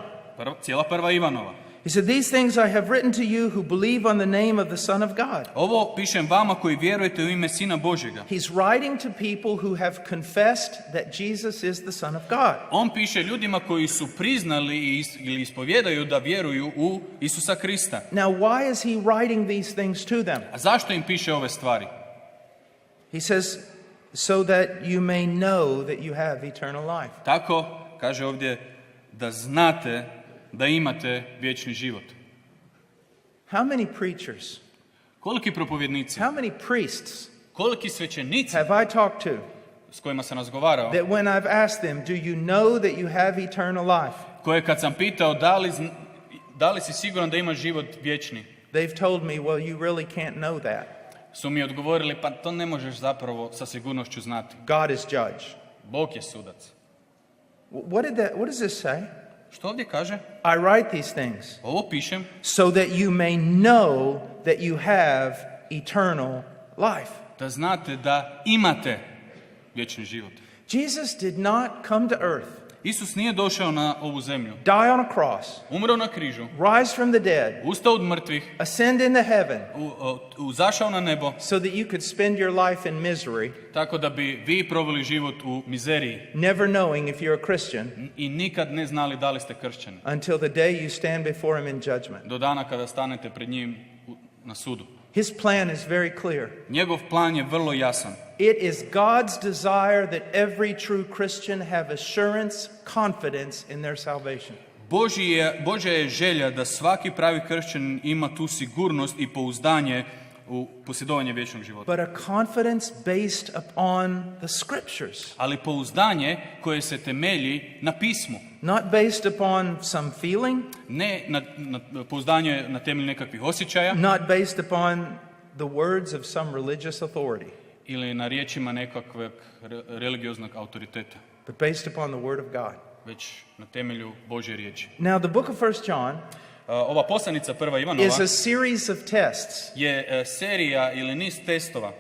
Cijela 1. Ivanova. He said, these things I have written to you who believe on the name of the Son of God. Ovo pišem vama koji vjerujete u ime Sina Božjega. He's writing to people who have confessed that Jesus is the Son of God. On piše ljudima koji su priznali ili ispovjedaju da vjeruju u Isusa Krista. Now, why is he writing these things to them? A zašto im piše ove stvari? He says, so that you may know that you have eternal life. Tako, kaže ovdje, da znate da imate vječni život. How many preachers, Koliki propovjednici, how many priests koliki svećenici have I talked to s kojima sam razgovarao, that when I've asked them, do you know that you have eternal life? koje kad sam pitao da li si siguran da imaš život vječni, They've told me, well, you really can't know that. su mi odgovorili, pa to ne možeš zapravo sa sigurnošću znati. God is judge. Bog je sudac. What does this say? Što ovdje kaže? I write these things Ovo pišem so that you may know that you have eternal life. da znate da imate vječni život. Jesus did not come to earth, Isus nije došao na ovu zemlju, die on a cross, umro na križu, rise from the dead, ustao od mrtvih, ascend into heaven, uzašao na nebo, so that you could spend your life in misery, tako da bi vi proveli život u mizeriji never knowing if you're a Christian i nikad ne znali da li ste kršćani, until the day you stand before him in judgment. do dana kada stanete pred njim na sudu. His plan is very clear. Njegov plan je vrlo jasan. It is God's desire that every true Christian have assurance, confidence in their salvation. Božja je želja da svaki pravi kršćanin ima tu sigurnost i pouzdanje u posjedovanje vječnog života. But a confidence based upon the scriptures. Ali pouzdanje koje se temelji na pismu. Not based upon some feeling. Ne pouzdanje na temelju nekakvih osjećaja. Not based upon the words of some religious authority. Ili na riječima nekakvog religioznog autoriteta. But based upon the word of God. Već na temelju Božje riječi. Now the book of 1 John ova poslanica 1. Ivanova is a series of tests. Je serija ili niz testova.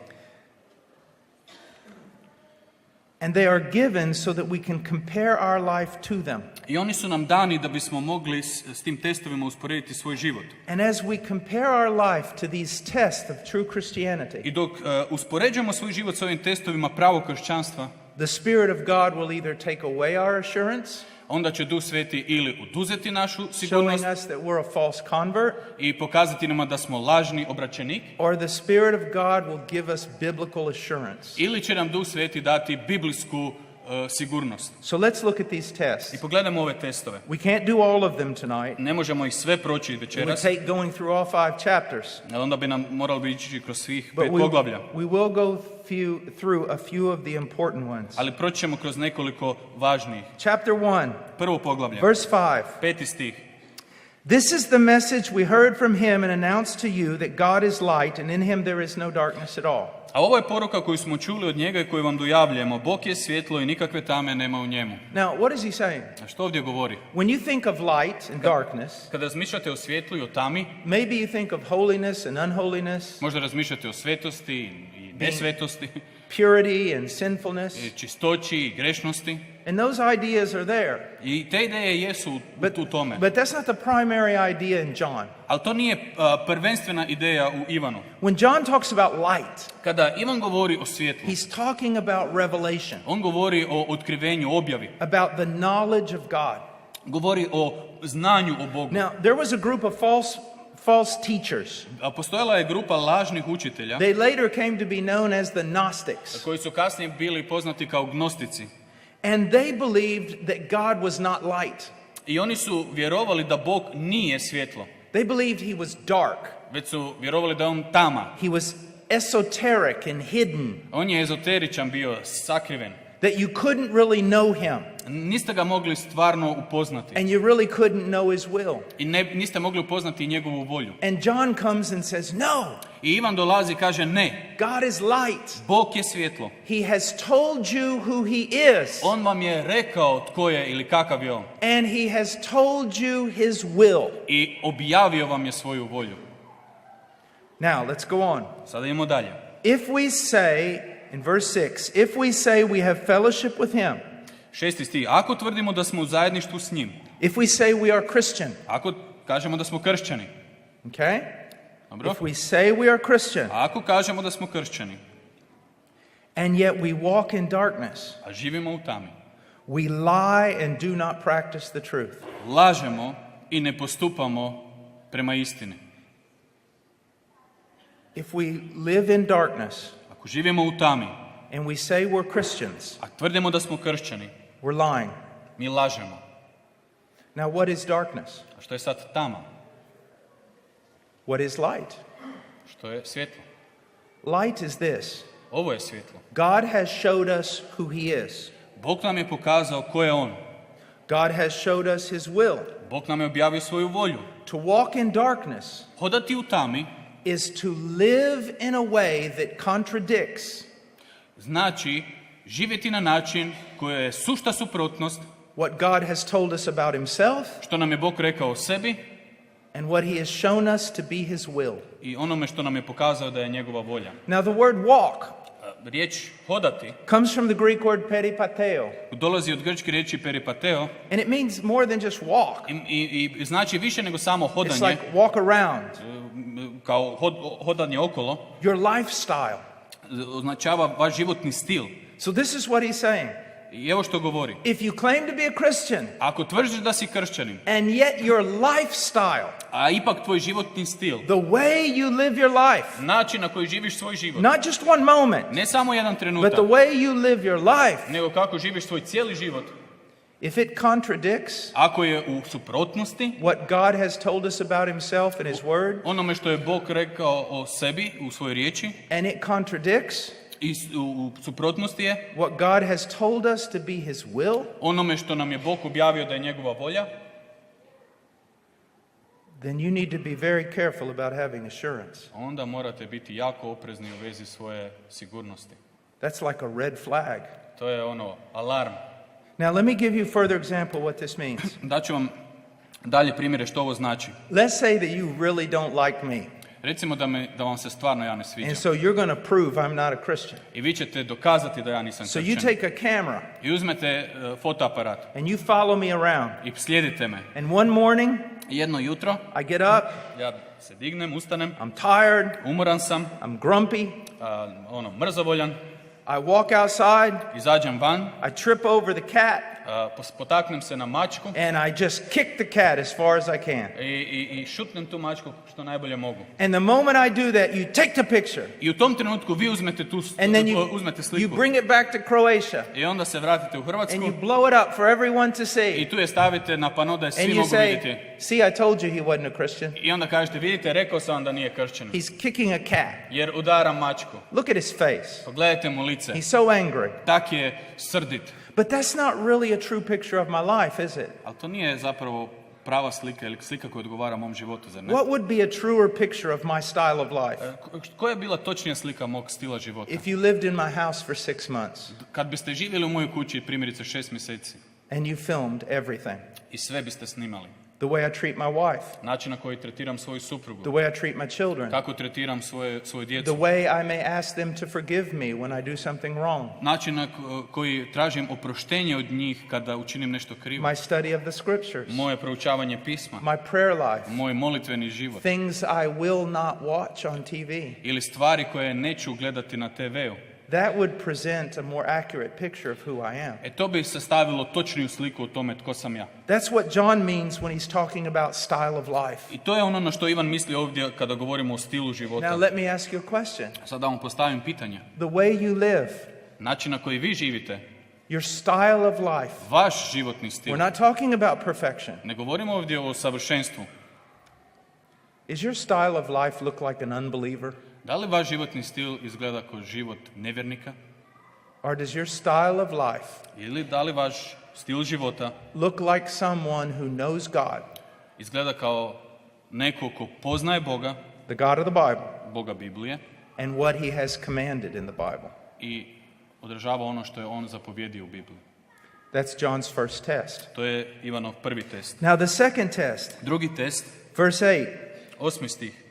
And they are given so that we can compare our life to them. I oni su nam dani da bismo mogli s tim testovima usporediti svoj život. And as we compare our life to these tests of true Christianity, I dok uspoređujemo svoj život s ovim testovima pravog kršćanstva, the Spirit of God will either take away our assurance, onda će Duh Sveti ili oduzeti našu sigurnost showing us that we're a false convert, i pokazati nama da smo lažni obraćenik, or the Spirit of God will give us biblical assurance. ili će nam Duh Sveti dati biblijsku sigurnost. So let's look at these tests. I pogledajmo ove testove. We can't do all of them tonight. Ne možemo ih sve proći It would večeras, take going through all 5 chapters. ali onda bi nam moralo bi ići kroz svih But 5 poglavlja. we will go through a few of the important ones. Ali proći ćemo kroz nekoliko važnijih. Chapter 1, Prvo poglavlje, verse 5. 5. stih. This is the message we heard from him and announced to you that God is light and in him there is no darkness at all. A ovo je poruka koju smo čuli od njega i koju vam dojavljujemo. Bog je svjetlo i nikakve tame nema u njemu. Now, what is he saying? A što ovdje govori? When you think of light and darkness, Kada razmišljate o svjetlu i o tami, maybe you think of holiness and unholiness, možda razmišljate o svetosti i nesvetosti, purity and sinfulness, i čistoći i grešnosti. and those ideas are there. I te ideje jesu u tome. But that's not the primary idea in John. Ali to nije prvenstvena ideja u Ivanu. When John talks about light, Kada Ivan govori o svjetlu, he's talking about revelation, on govori o otkrivenju, objavi. about the knowledge of God. Govori o znanju o Bogu. Now, there was a group of false teachers. A postojala je grupa lažnih učitelja They later came to be known as the Gnostics. koji su kasnije bili poznati kao gnostici. And they believed that God was not light. I oni su vjerovali da Bog nije svjetlo. They believed he was dark. Već su vjerovali da je on tama. He was esoteric and hidden, On je ezoteričan bio, sakriven. that you couldn't really know him Niste ga mogli stvarno upoznati. and you really couldn't know his will. I niste mogli upoznati njegovu volju. And John comes and says, no, I Ivan dolazi i kaže ne, God is light. Bog je svjetlo. He has told you who he is, On vam je rekao tko je ili kakav je on. and he has told you his will. I objavio vam je svoju volju. Now, let's go on. Sada idemo dalje. If we say, in verse 6, if we say we have fellowship with him, 6. stih. Ako tvrdimo da smo u zajedništvu s njim, if we say we are Christian, ako kažemo da smo kršćani, okay? dobro? If we say we are Christian, Ako kažemo da smo kršćani, and yet we walk in darkness, a živimo u tami, we lie and do not practice the truth. lažemo i ne postupamo prema istini. If we live in darkness Ako živimo u tami, and we say we're Christians, a tvrdimo da smo kršćani, we're lying. mi lažemo. Now, what is darkness? A što je sad tama? What is light? Što je svjetlo? Light is this. Ovo je svjetlo. God has showed us who he is. Bog nam je pokazao ko je on. God has showed us his will. Bog nam je objavio svoju volju. To walk in darkness Hodati u tami is to live in a way that contradicts znači živjeti na način koji je sušta suprotnost what God has told us about himself što nam je Bog rekao o sebi and what he has shown us to be his will. i onome što nam je pokazao da je njegova volja. Now, the word walk Riječ hodati comes from the Greek word peripateo, dolazi od grčke riječi peripateo and it means more than just walk. i znači više nego samo It's hodanje, like walk around. kao hodanje okolo, Your lifestyle. označava vaš životni stil. So this is what he's saying. I evo što govori. If you claim to be a Christian Ako tvrdiš da si kršćanin, and yet your lifestyle, a ipak tvoj životni stil, the way you live your life, način na koji živiš svoj život, not just one moment, ne samo jedan but trenutak, the way you live your life, nego kako živiš svoj cijeli život, if it contradicts ako je u suprotnosti what God has told us about himself in his word, onome što je Bog rekao o sebi u svojoj riječi, and it contradicts i u suprotnosti je what God has told us to be his will, onome što nam je Bog objavio da je njegova volja, then you need to be very careful about having assurance. onda morate biti jako oprezni u vezi svoje sigurnosti. That's like a red flag. To je alarm. Now, let me give you a further example what this means. Daću vam dalje primjere što ovo znači. Let's say that you really don't like me, Recimo da vam se stvarno ja ne sviđam. and so you're going to prove I'm not a Christian. I vi ćete dokazati da ja nisam So you kršćanin. take a camera I uzmete fotoaparat and you follow me around. i slijedite me. And one morning, Jedno jutro I get up, ja se dignem, ustanem, I'm tired, umoran sam, I'm grumpy, mrzovoljan, I walk outside, izađem van, I trip over the cat, potaknem se na mačku and I just kick the cat as far as I can. i šutnem tu mačku što najbolje mogu. And the moment I do that, you take the picture, I u tom trenutku vi uzmete and then uzmete you sliku bring it back to Croatia, i onda se vratite u and Hrvatsku you blow it up for everyone to i see. tu je stavite na pano da je svi And you mogu say, vidjeti. see, I told you he wasn't a Christian. I onda kažete, vidite, rekao sam vam da nije kršćanin. He's kicking a cat. Jer udara mačku. Look at his face. Pogledajte mu lice. He's so angry. Tak je srdit. But that's not really a true picture of my life, is it? Ali to nije zapravo prava slika ili slika koja odgovara mom životu, zar ne? What would be a truer picture of my style of life? Koja je bila točnija slika mog stila života? If you lived in my house for 6 months Kad biste živjeli u mojoj kući primjerice 6 mjeseci and you filmed everything, i sve biste snimali, the way I treat my wife, način na koji tretiram svoju the suprugu, way I treat my children, kako tretiram svoju the djecu, way I may ask them to forgive me when I do something wrong, način na koji tražim oproštenje od njih kada učinim nešto krivo, my study of the scriptures, moje proučavanje pisma, my prayer life, moj molitveni život, things I will not watch on TV. ili stvari koje neću gledati na TV-u. That would present a more accurate picture of who I am. To bi sastavilo točniju sliku o tome tko sam ja. That's what John means when he's talking about style of life. I to je ono na što Ivan misli ovdje kada govorimo o stilu života. Now let me ask you a question. Sad da vam postavim pitanje. The way you live, Način na koji vi živite, your style of life. vaš životni stil. We're not talking about perfection. Ne govorimo ovdje o savršenstvu. Is your style of life look like an unbeliever? Da li vaš životni stil izgleda kao život nevjernika? Or does your style of life Ili da li vaš stil života look like someone who knows God, izgleda kao neko ko poznaje Boga, the God of the Bible, Boga Biblije, and what he has commanded in the Bible? i odražava ono što je on zapovjedio u Bibliji? That's John's first test. To je Ivanov prvi test. Now the second test, Drugi test, verse 8. 8. stih.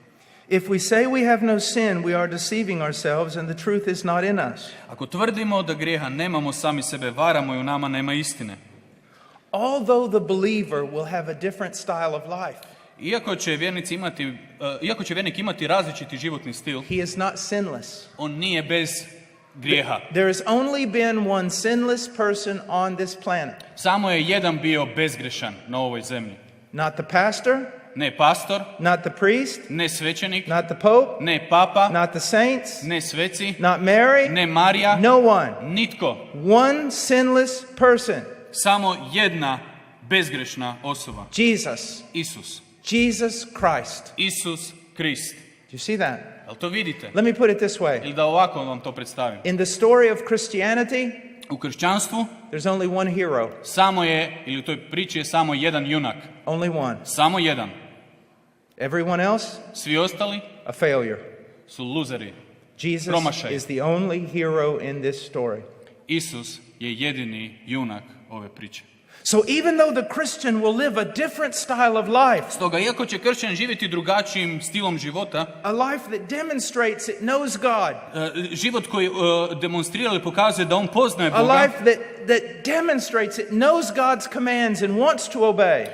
If we say we have no sin, we are deceiving ourselves and the truth is not in us. Ako tvrdimo da grijeha nemamo, sami sebe varamo i u nama nema istine. Although the believer will have a different style of life, Iako će vjernik imati različiti životni stil, he is not sinless. on nije bez grijeha. There has only been one sinless person on this planet. Samo je jedan bio bezgrešan na ovoj zemlji. Not the pastor, Ne pastor, not the priest, ne svećenik, not the pope, ne papa, not the saints, ne sveci, not Mary, ne Marija, no one. nitko. One sinless person, Samo jedna bezgrešna osoba. Jesus. Isus. Jesus Christ. Isus Krist. Do you see that? Jel to vidite? Let me put it this way. Ili da ovako vam to predstavim. In the story of Christianity, U kršćanstvu there's only one hero. samo je, ili u toj priči je samo jedan junak. Only one. Samo jedan. Everyone else, Svi ostali a failure. su luzeri. Jesus Promašaj. is the only hero in this story. Isus je jedini junak ove priče. So even though the Christian will live a different style of life, Stoga, iako će kršćan živjeti drugačijim stilom života, a life that demonstrates it knows God, život koji demonstrira ili pokazuje da on poznaje a Boga, life that demonstrates it knows God's commands and wants to obey,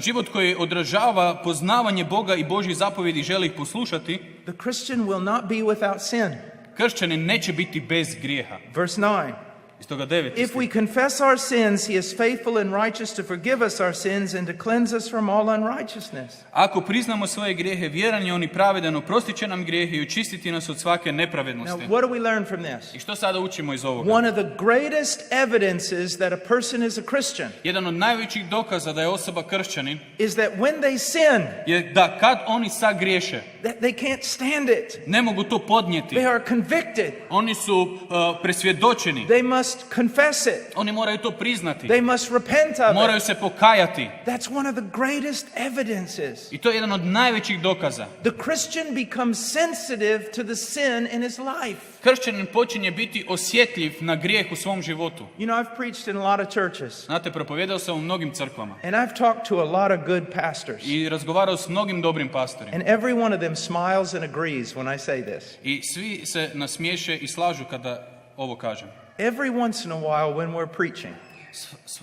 život koji odražava poznavanje Boga i Božjih zapovjedi i želi ih poslušati, the Christian will not be without sin. kršćanin neće biti bez grijeha. Verse 9. Iz toga 9. If we confess our sins, he is faithful and righteous to forgive us our sins and to cleanse us from all unrighteousness. Ako priznamo svoje grijehe, vjeran je on i pravedan, oprostit će nam grijehe i očistiti nas od svake Now, nepravednosti. what do we learn from this? I što sada učimo iz ovoga? One of the greatest evidences that a person is a Christian Jedan od najvećih dokaza da je osoba kršćanin is that when they sin, je da kad oni sagriješe, that they can't stand it. ne mogu to podnijeti. They are convicted. Oni su presvjedočeni. They must confess it. Oni moraju to priznati. They must repent of Moraju it. se pokajati. That's one of the greatest evidences. I to je jedan od najvećih dokaza. The Christian becomes sensitive to the sin in his life. Kršćanin počinje biti osjetljiv na grijeh u svom životu. You know, I've preached in a lot of churches, Znate, propovijedao sam u mnogim crkvama and I've talked to a lot of good pastors. i razgovarao s mnogim dobrim pastorima. And every one of them smiles and agrees when I say this. I svi se nasmiješe i slažu kada ovo kažem. Every once in a while when we're preaching,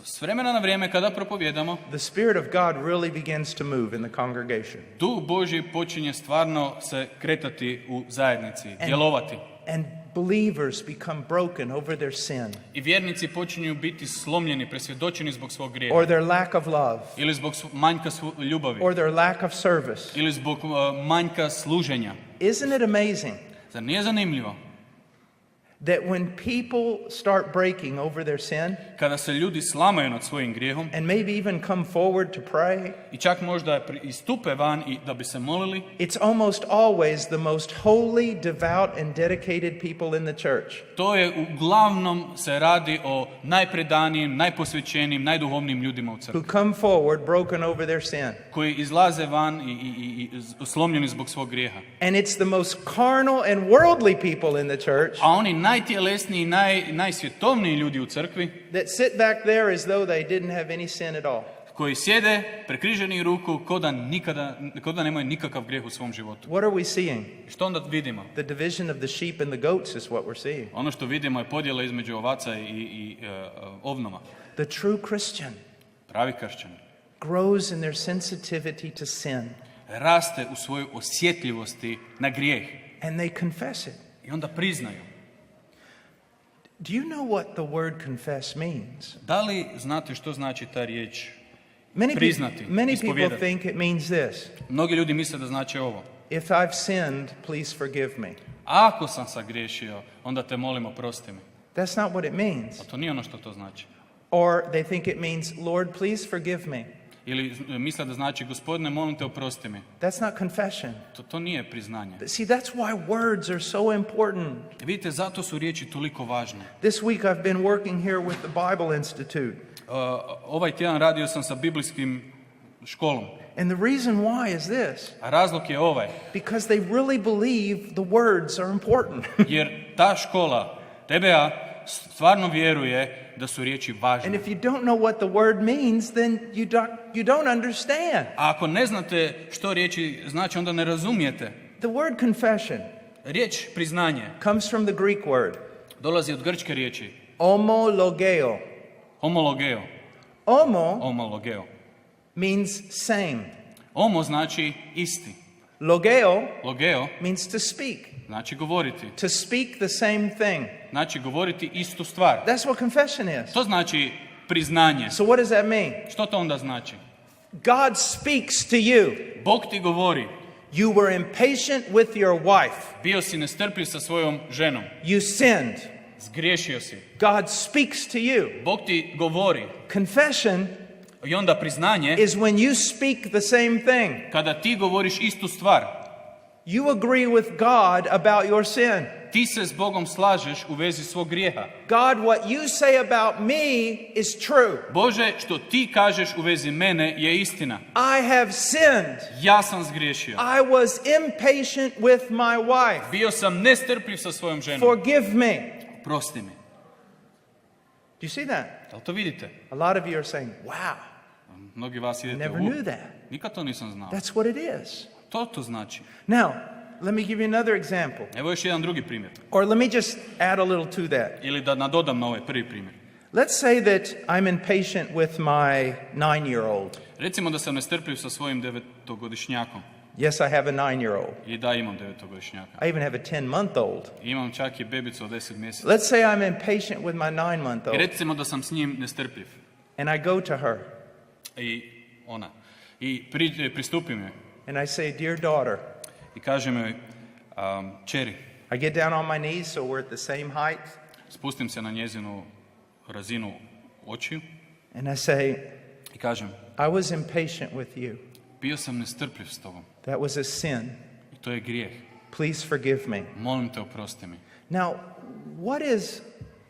S vremena na vrijeme kada propovijedamo, the Spirit of God really begins to move in the congregation. Duh Božji počinje stvarno se kretati u zajednici, djelovati. And believers become broken over their sin I vjernici počinju biti slomljeni, presvjedočeni zbog svog grijeha. or their lack of love Ili zbog manjka ljubavi. or their lack of service. Ili zbog manjka služenja. Isn't it amazing Zar nije zanimljivo that when people start breaking over their sin Kada se ljudi slamaju nad svojim grijehom and maybe even come forward to pray, i čak možda istupe van i da bi se molili, it's almost always the most holy, devout, and dedicated people in the church to je uglavnom se radi o najpredanijim, najposvećenijim, najduhovnijim ljudima u crkvi. who come forward broken over their sin. Koji izlaze van i slomljeni zbog svog grijeha. And it's the most carnal and worldly people in the church A oni najtjelesniji, najsvjetovniji ljudi u crkvi, that sit back there as though they didn't have any sin at all. koji sjede prekriženi ruku ko da nemaju nikakav grijeh u svom životu. What are we seeing? I što onda vidimo? The division of the sheep and the goats is what we're seeing. Ono što vidimo je podjela između ovaca i ovnova. The true Christian Pravi kršćani grows in their sensitivity to sin, raste u svojoj osjetljivosti na grijeh and they confess it. i onda priznaju. Do you know what the word confess means? Da li znate što znači ta riječ Many priznati, people ispovijedati? think it means this. Mnogi ljudi misle da znači ovo. If I've sinned, please forgive me. Ako sam sagriješio, onda te molim oprosti mi. That's not what it means. A to nije ono što to znači. Or they think it means, Lord, please forgive me. Ili misle da znači, Gospodine, molim te, oprosti mi. That's not confession. To nije priznanje. See, that's why words are so important. Vidite, zato su riječi toliko važne. This week I've been working here with the Bible Institute. Ovaj tjedan radio sam sa biblijskim školom. And the reason why is this. A razlog je ovaj. Because they really believe the words are important. Jer ta škola, TBA, stvarno vjeruje da su riječi And važne. if you don't know what the word means, then you don't understand. A ako ne znate što riječi znači, onda ne razumijete. The word confession Riječ priznanje comes from the Greek word, dolazi od grčke riječi homologeo. homologeo. Homologeo. Means same. Homo znači isti. Logeo means to speak. Znači govoriti. To speak the same thing. Znači govoriti istu stvar. That's what confession is. To znači priznanje. So what does that mean? Što to onda znači? God speaks to you. Bog ti govori. You were impatient with your wife. Bio si nestrpljiv sa svojom ženom. You sinned. Zgriješio si. God speaks to you. Bog ti govori. Confession I onda priznanje is when you speak the same thing. kada ti govoriš istu stvar. You agree with God about your sin. Ti se s Bogom slažeš u vezi svog grijeha. God, what you say about me is true. Bože, što ti kažeš u vezi mene je istina. I have sinned. Ja sam zgriješio. I was impatient with my wife. Bio sam nestrpljiv sa svojom ženom. Forgive me. Prosti mi. Do you see that? Jel to vidite? A lot of you are saying, wow, Mnogi vas I idete never knew that. Nikad to nisam znao. That's what it is. To znači. Now, let me give you another example. Evo još jedan drugi primjer. Or let me just add a little to that. Ili da nadodam na ovaj prvi primjer. Let's say that I'm impatient with my 9-year-old. Recimo da sam nestrpljiv sa svojim 9-godišnjakom. Yes, I have a 9-year-old. I da, imam 9-godišnjaka. I even have a 10-month-old. Imam čak i bebicu od 10 mjeseca. Let's say I'm impatient with my I 9-month-old. recimo da sam s njim nestrpljiv. And I go to her. I pristupim joj. And I say, dear daughter. I kažem joj, čeri. I get down on my knees so we're at the same height. Spustim se na njezinu razinu očiju. And I say, I kažem, I was impatient with you. bio sam nestrpljiv s tobom. That was a sin. I to je grijeh. Please forgive me. Molim te, oprosti mi. Now, what is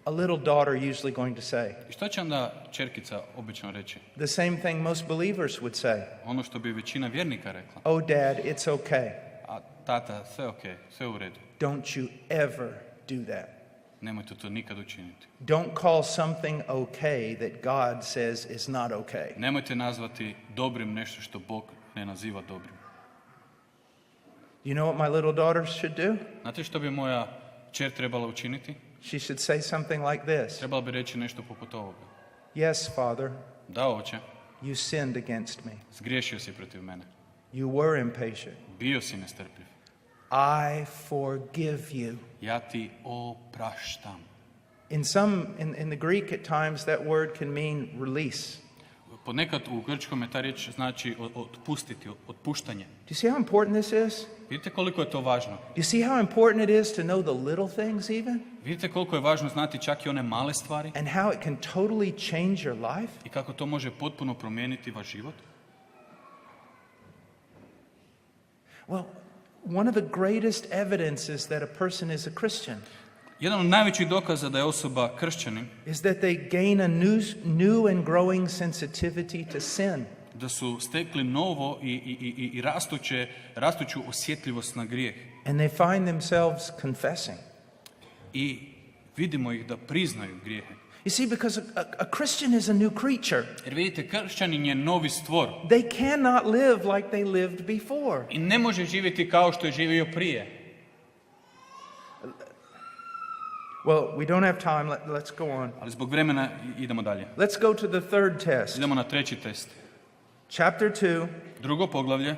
a little daughter usually going to say? I što će onda čerkica obično reći? The same thing most believers would say. Ono što bi većina vjernika rekla. Oh, Dad, it's okay. A tata, sve okej, sve u redu. Don't you ever do that. Nemojte to nikad učiniti. Don't call something okay that God says is not okay. Nemojte nazvati dobrim nešto što Bog ne naziva dobrim. You know what my little daughter should do? Znate što bi moja kćer trebala učiniti? She should say something like this. Trebala bi reći nešto poput ovoga. Yes, Father, Da, oče, you sinned against me. zgriješio si protiv mene. You were impatient. Bio si nestrpljiv. I forgive you. Ja ti opraštam. In the Greek at times that word can mean release. Ponekad u grčkom ta riječ znači otpustiti, otpuštanje. Do you see how important this is? Vidite koliko je to važno? Do you see how important it is to know the little things even? Vidite koliko je važno znati čak i one male stvari? And how it can totally change your life? I kako to može potpuno promijeniti vaš život? Well, one of the greatest evidences that a person is a Christian Jedan od najvećih dokaza da je osoba kršćanin is that they gain a new and growing sensitivity to sin. da su stekli novo i rastuću osjetljivost na grijeh. And they find themselves confessing. I vidimo ih da priznaju grijehe. You see, because a Christian is a new creature. Jer vidite, kršćanin je novi stvor. They cannot live like they lived before. I ne može živjeti kao što je živio prije. Well, we don't have time. Let's go on. Ali zbog vremena idemo dalje. Let's go to the third test. Idemo na treći test. Chapter 2, Drugo poglavlje,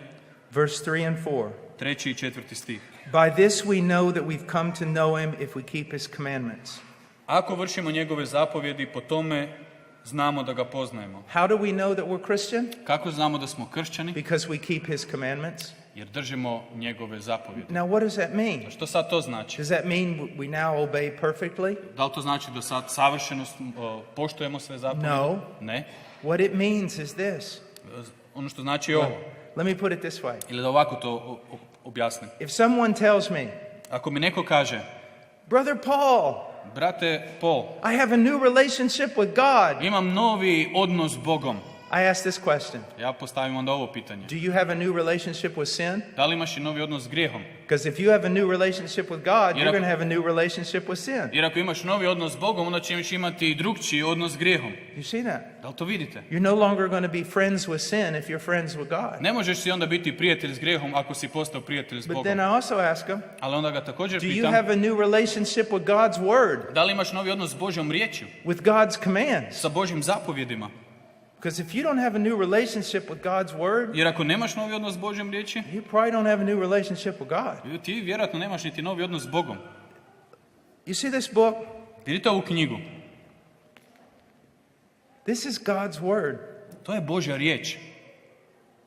verse 3 and 4. 3. i 4. stih. By this we know that we've come to know him if we keep his commandments. Ako vršimo njegove zapovjedi, po tome znamo da ga poznajemo. How do we know that we're Christian? Kako znamo da smo kršćani? Because we keep his commandments. Jer držimo njegove zapovjedi. Now what does that mean? Što sad to znači? Does that mean we now obey perfectly? Da li to znači da sad savršeno poštujemo sve zapovjedi? No. Ne. What it means is this. Ono što znači je ovo. Let me put it this way. Ili da ovako to objasnim. If someone tells me, Ako mi neko kaže, Brother Paul, brate Paul, I have a new relationship with God. imam novi odnos s Bogom. I ask this question. Ja postavim onda ovo pitanje. Do you have a new relationship with sin? Da li imaš i novi odnos s grijehom? Because if you have a new relationship with God, you're going to have a new relationship with sin. Jer ako imaš novi odnos s Bogom, onda ćeš imati i drugčiji odnos s grijehom. You see that? Da li to vidite? You're no longer going to be friends with sin if you're friends with God. Ne možeš si onda biti prijatelj s grijehom ako si postao prijatelj s But Bogom. then I also ask him, Ali onda ga također do you pitam, have a new relationship with God's word, da li imaš novi odnos s Božjom riječju, with God's commands? sa Božjim zapovjedima? Because if you don't have a new relationship with God's word, Jer ako nemaš novi odnos s Božjom riječi, you probably don't have a new relationship with God. ti vjerojatno nemaš niti novi odnos s Bogom. You see this book? Vidite ovu knjigu. This is God's word. To je Božja riječ.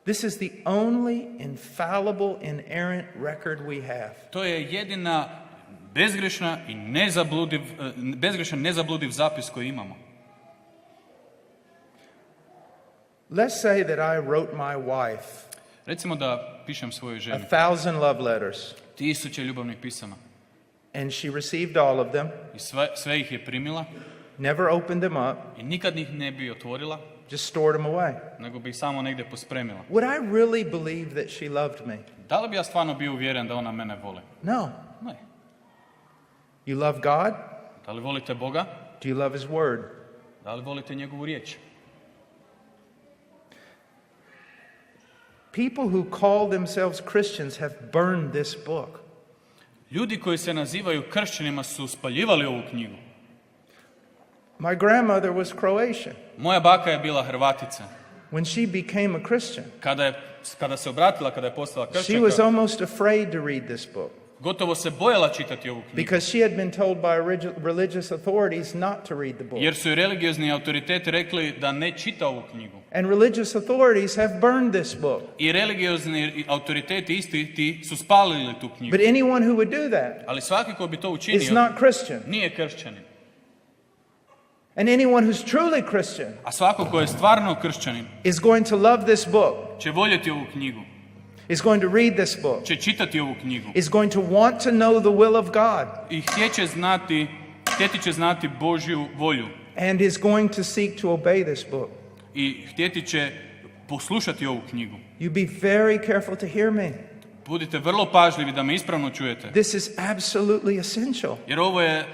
This is the only infallible, inerrant record we have. To je jedina bezgrešan, nezabludiv zapis koji imamo. Let's say that I wrote my wife Recimo da pišem svojoj ženi 1,000 love letters, 1000 ljubavnih pisama and she received all of them, i sve ih je primila never opened them up, i nikad ih ne bi otvorila, just stored them away. nego bi ih samo negdje pospremila. Would I really believe that she loved me? Da li bi ja stvarno bio uvjeren da ona mene voli? No. Ne. You love God? Da li volite Boga? Do you love his word? Da li volite njegovu riječ? People who call themselves Christians have burned this book. Ljudi koji se nazivaju kršćanima su spaljivali ovu knjigu. My grandmother was Croatian. Moja baka je bila Hrvatica. When she became a Christian, Kada se obratila, kada je postala she was kršćanka, almost afraid to read this book gotovo se bojala čitati ovu knjigu. because she had been told by religious authorities not to read the book. Jer su i religiozni autoriteti rekli da ne čita ovu knjigu. And religious authorities have burned this book. I religiozni autoriteti isti ti su spalili tu knjigu. But anyone who would do that Ali svaki ko bi to is učinio not Christian. nije kršćanin. And anyone who's truly Christian A svako ko je stvarno kršćanin is going to love this book, će voljeti ovu knjigu, is going to read this book, će čitati ovu knjigu is going to want to know the will of God, i htjeti će znati Božju volju and is going to seek to obey this book. i htjeti će poslušati ovu knjigu. You be very careful to hear me. Budite vrlo pažljivi da me ispravno čujete. This is absolutely essential. Jer ovo je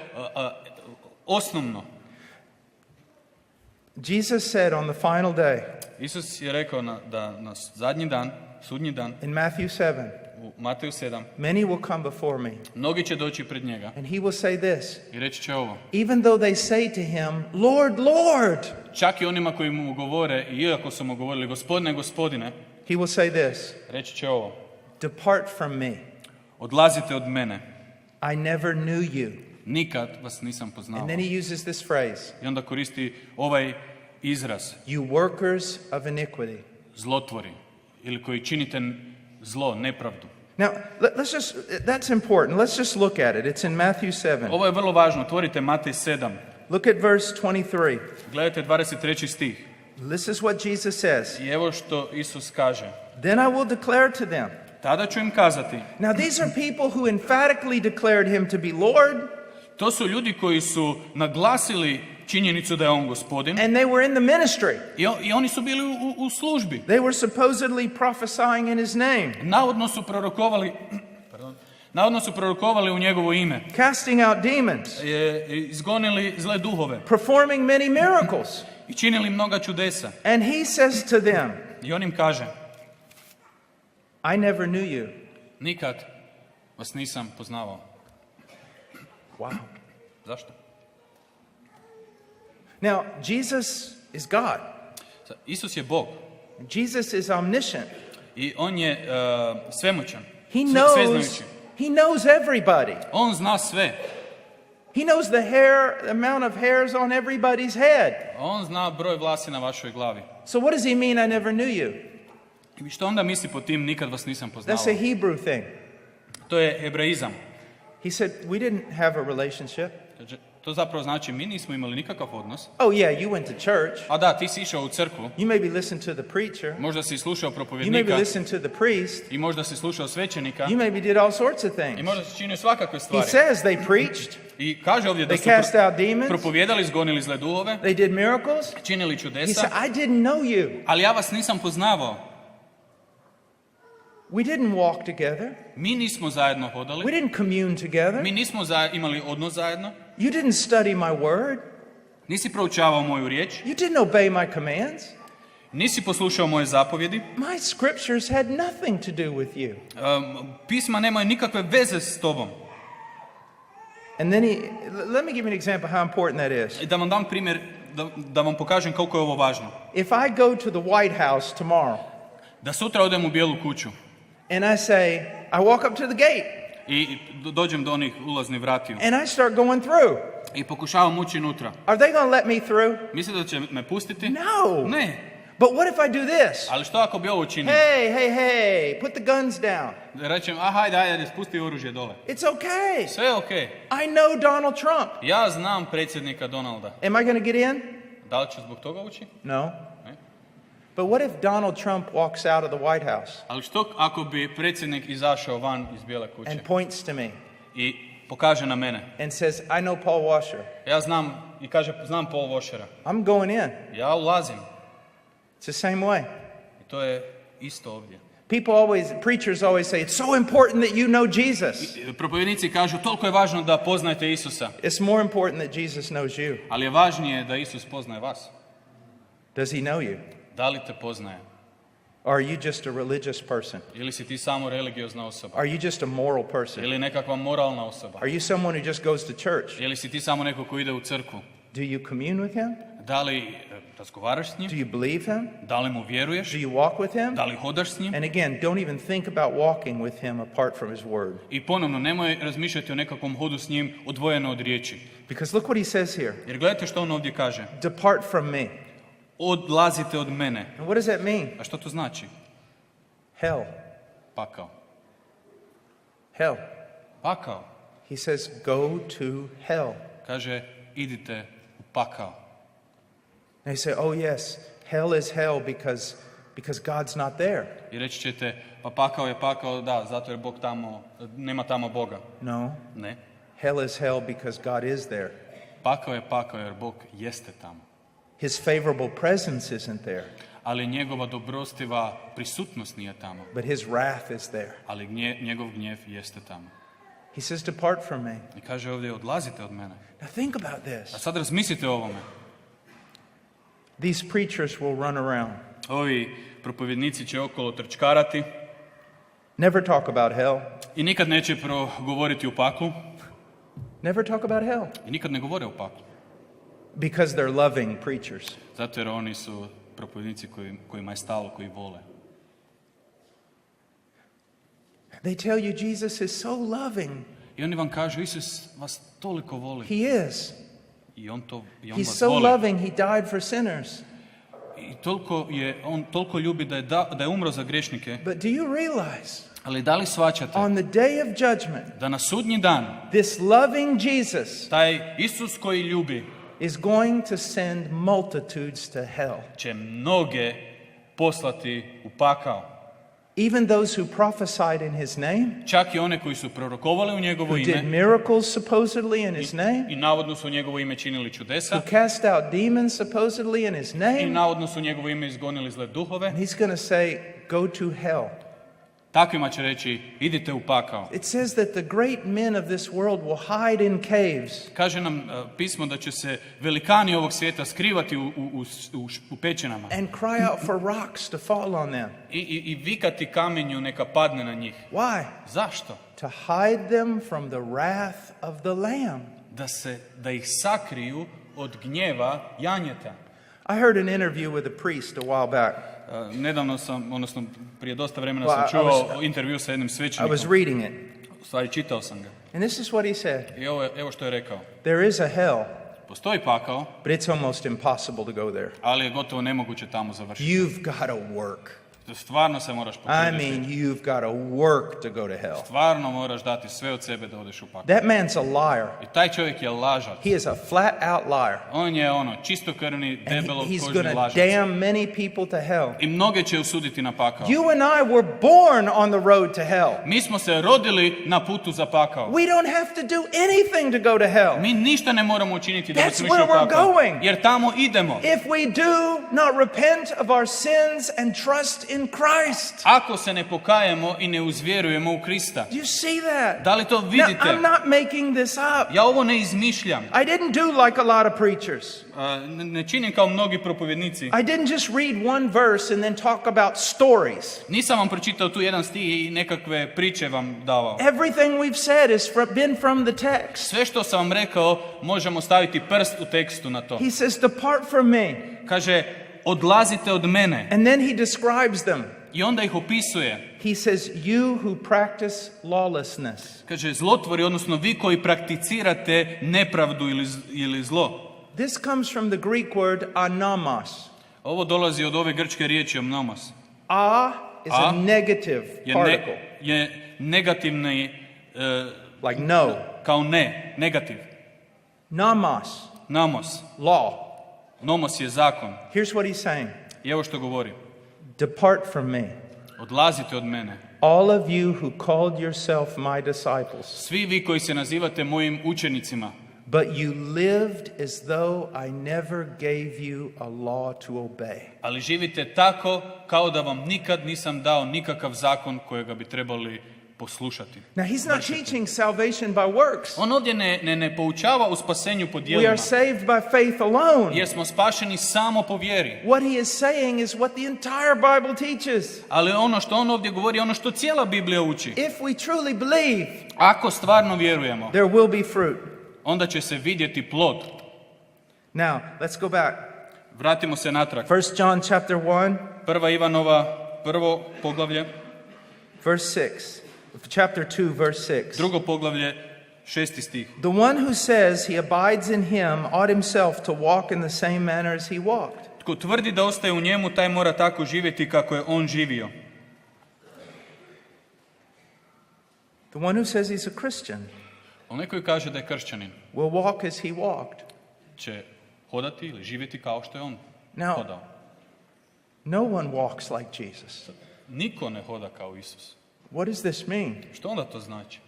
osnovno. Jesus said on the final day Isus je rekao da na zadnji dan, sudnji dan, in Matthew 7, u Mateju 7, many will come before me, mnogi će doći pred njega and he will say this, i reći će ovo. even though they say to him, Lord, Lord, Čak i onima koji mu govore, i iako su mu govorili Gospodine, Gospodine, he will say this, reći će ovo. depart from me, Odlazite od mene, I never knew you. nikad vas nisam poznao. And then he uses this phrase, I onda koristi izraz You workers of iniquity. zlotvori ili koji činite zlo, nepravdu. Now, that's important. Let's just look at it. It's in Matthew 7. Ovo je vrlo važno. Otvorite Matej 7. Look at verse 23. Gledajte 23. stih. This is what Jesus says. I evo što Isus kaže. Then I will declare to them. Tada ću im kazati. Now, these are people who emphatically declared him to be Lord. To su ljudi koji su naglasili činjenicu da je on gospodin. And they were in the ministry. I oni su bili u službi. They were supposedly prophesying in his name. Navodno su prorokovali u njegovo ime. Casting out demons. Izgonili zle duhove. Performing many miracles. I činili mnoga čudesa. And he says to them, I on im kaže, I never knew you. nikad vas nisam poznavao. Wow. Zašto? Now, Jesus is God. Isus je Bog. Jesus is omniscient. I on je svemoćan. He knows everybody. On zna sve. He knows the amount of hairs on everybody's head. On zna broj vlasi na vašoj glavi. So what does he mean, I never knew you? I što onda misli pod tim nikad vas nisam poznavao? That's a Hebrew thing. To je hebraizam. He said, we didn't have a relationship. To zapravo znači mi nismo imali nikakav odnos. Oh yeah, you went to church. A da, ti si išao u crkvu. You maybe listened to the preacher. Možda si slušao You propovjednika. maybe listened to the priest. I možda si slušao svećenika. You maybe did all sorts of things. I možda si činio svakakve He stvari. says they preached. I kaže ovdje da They cast out su demons. propovjedali, zgonili zle duhove. They did miracles. Činili He čudesa. said, I didn't know you. Ali ja vas nisam poznavao. We didn't walk together. Mi nismo zajedno We hodali. didn't commune together. Mi nismo imali odnos zajedno. You didn't study my word. Nisi proučavao moju riječ. You didn't obey my commands. Nisi poslušao moje zapovjedi. My scriptures had nothing to do with you. Pisma nemaju nikakve veze s tobom. And then let me give you an example how important that is. I da vam dam primjer, da vam pokažem koliko je ovo važno. If I go to the White House tomorrow Da sutra odem u Bijelu kuću and I say, I walk up to the gate i dođem do onih ulaznih vratiju and I start going through, i pokušavam ući unutra. are they going to let me through? Mislite da će me pustiti? No. Ne. But what if I do this? Ali što ako bi ovo učinio? Hey, put the guns down. Da rečem, hajde, spusti oružje dole. It's okay. Sve je okej. I know Donald Trump. Ja znam predsjednika Donalda. Am I going to get in? Da li ću zbog toga ući? No. Ne. But what if Donald Trump walks out of the White House Ali što ako bi predsjednik izašao van iz Bijele kuće and points to me i pokaže na mene? and says, I know Paul Washer. Ja znam i kaže, znam Paul Washera. I'm going in. Ja ulazim. It's the same way. I to je isto ovdje. Preachers always say, it's so important that you know Jesus. Propovjednici kažu, toliko je važno da poznajete Isusa. It's more important that Jesus knows you. Ali je važnije da Isus poznaje vas. Does he know you? Da li te poznaje? Or are you just a religious person? Ili si ti samo religiozna osoba? Are you just a moral person? Ili nekakva moralna osoba? Are you someone who just goes to church? Ili si ti samo neko ko ide u crkvu? Do you commune with him? Da li razgovaraš s njim? Do you believe him? Da li mu vjeruješ? Do you walk with him? Da li hodaš s njim? And again, don't even think about walking with him apart from his word. I ponovno, nemoj razmišljati o nekakvom hodu s njim odvojeno od riječi. Because look what he says here. Jer gledajte što on ovdje kaže. Depart from me. Odlazite od mene. And what does that mean? A što to znači? Hell. Pakao. Hell. Pakao. He says, go to hell. Kaže, idite u pakao. And they say, oh yes, hell is hell because God's not there. I reći ćete, pa pakao je pakao, da, zato jer Bog tamo, nema tamo Boga. No. Ne. Hell is hell because God is there. Pakao je pakao jer Bog jeste tamo. His favorable presence isn't there. Ali njegova dobrostiva prisutnost nije tamo. But his wrath is there. Ali njegov gnjev jeste tamo. He says, depart from me. I kaže ovdje, odlazite od mene. Now think about A this. sad razmislite o ovome. These preachers will run around. Ovi propovjednici će okolo trčkarati. Never talk about hell. I nikad neće progovoriti o paklu. Never talk about hell. I nikad ne govore o paklu. Because they're loving preachers. Zato jer oni su propovjednici kojima je stalo, koji vole. They tell you Jesus is so loving. I oni vam kažu, Isus vas toliko voli. He is. I on He's vas so voli. loving, he died for sinners. I on toliko ljubi da je umro za grešnike. But do you realize, Ali da li shvaćate on the day of judgment, da na sudnji dan this loving Jesus taj Isus koji ljubi is going to send multitudes to hell? će mnoge poslati u pakao. Even those who prophesied in his name, Čak i one koji su prorokovali u njegovo who did ime miracles supposedly in his name, i navodno su u njegovo ime činili čudesa who cast out demons supposedly in his i name, navodno su u njegovo ime izgonili zle duhove. and he's going to say, go to hell. Takvima će reći, idite u pakao. It says that the great men of this world will hide in caves Kaže nam pismo da će se velikani ovog svijeta skrivati u pećinama and cry out for rocks to fall on them. i vikati kamenju neka padne na njih. Why? Zašto? To hide them from the wrath of the Lamb. Da ih sakriju od gnjeva janjeta. I heard an interview with a priest a while back. Nedavno odnosno prije dosta vremena Well, sam čuo intervju sa jednim I svećenikom. was reading it, U stvari čitao sam ga. and this is what he said. I evo što je rekao. There is a hell, Postoji pakao, but it's almost impossible to go there. ali je gotovo nemoguće tamo završiti. You've got to work. Stvarno se moraš I potruditi. mean, you've got to work to go to hell. Stvarno moraš dati sve od sebe da odeš u pakao. That man's a liar. I taj čovjek je lažac. He is a flat out liar. On je čistokrvni, And debelo he's kožni going to lažac. damn many people to hell. I mnoge će osuditi na pakao. You and I were born on the road to hell. Mi smo se rodili na putu za pakao. We don't have to do anything to go to hell. Mi ništa ne moramo učiniti da That's bismo išli where u we're pakao. going. Jer tamo idemo. If we do not repent of our sins and trust in Christ. Ako se ne pokajemo i ne uzvjerujemo u Krista. Do you see that? Da li to Now, vidite? I'm not making this up. Ja ovo ne izmišljam. I didn't do like a lot of preachers. Ne činim kao mnogi propovjednici. I didn't just read one verse and then talk about stories. Nisam vam pročitao tu jedan stih i nekakve priče vam davao. Everything we've said has been from the text. Sve što sam vam rekao, možemo staviti prst u tekstu na to. He says, depart from me. Kaže, odlazite od mene. And then he describes them. I onda ih opisuje. He says, you who practice lawlessness. Kaže, zlotvori, odnosno vi koji prakticirate nepravdu ili zlo. This comes from the Greek word anamos. Ovo dolazi od ove grčke riječi omnomos. A is a negative particle. Je negativni, like no. Kao ne, negativ. Nomos. Nomos. Law. Nomos je zakon. Here's what he's saying. I evo što govori. Depart from me. Odlazite od mene. All of you who called yourself my disciples. Svi vi koji se nazivate mojim učenicima. But you lived as though I never gave you a law to obey. Ali živite tako kao da vam nikad nisam dao nikakav zakon kojega bi trebali poslušati. Now he's not teaching salvation by works. On ovdje ne poučava u spasenju po We djelima. are saved by faith alone. Jer smo spašeni samo po vjeri. What he is saying is what the entire Bible teaches. Ali ono što on ovdje govori, ono što cijela Biblija uči. If we truly believe, ako stvarno vjerujemo, there will be fruit. Onda će se vidjeti plod. Now, let's go back. Vratimo se natrag. 1 John chapter 1. Prva Ivanova, prvo poglavlje. Verse 6. Chapter 2, verse 6. Drugo poglavlje, 6. stih. The one who says he abides in him ought himself to walk in the same manner as he walked. Tko tvrdi da ostaje u njemu, taj mora tako živjeti kako je on živio. The one who says he's a Christian Onaj koji kaže da je kršćanin will walk as he walked. će hodati ili živjeti kao što je on hodao. No one walks like Jesus. Niko ne hoda kao Isus. What does this mean? Što onda to znači?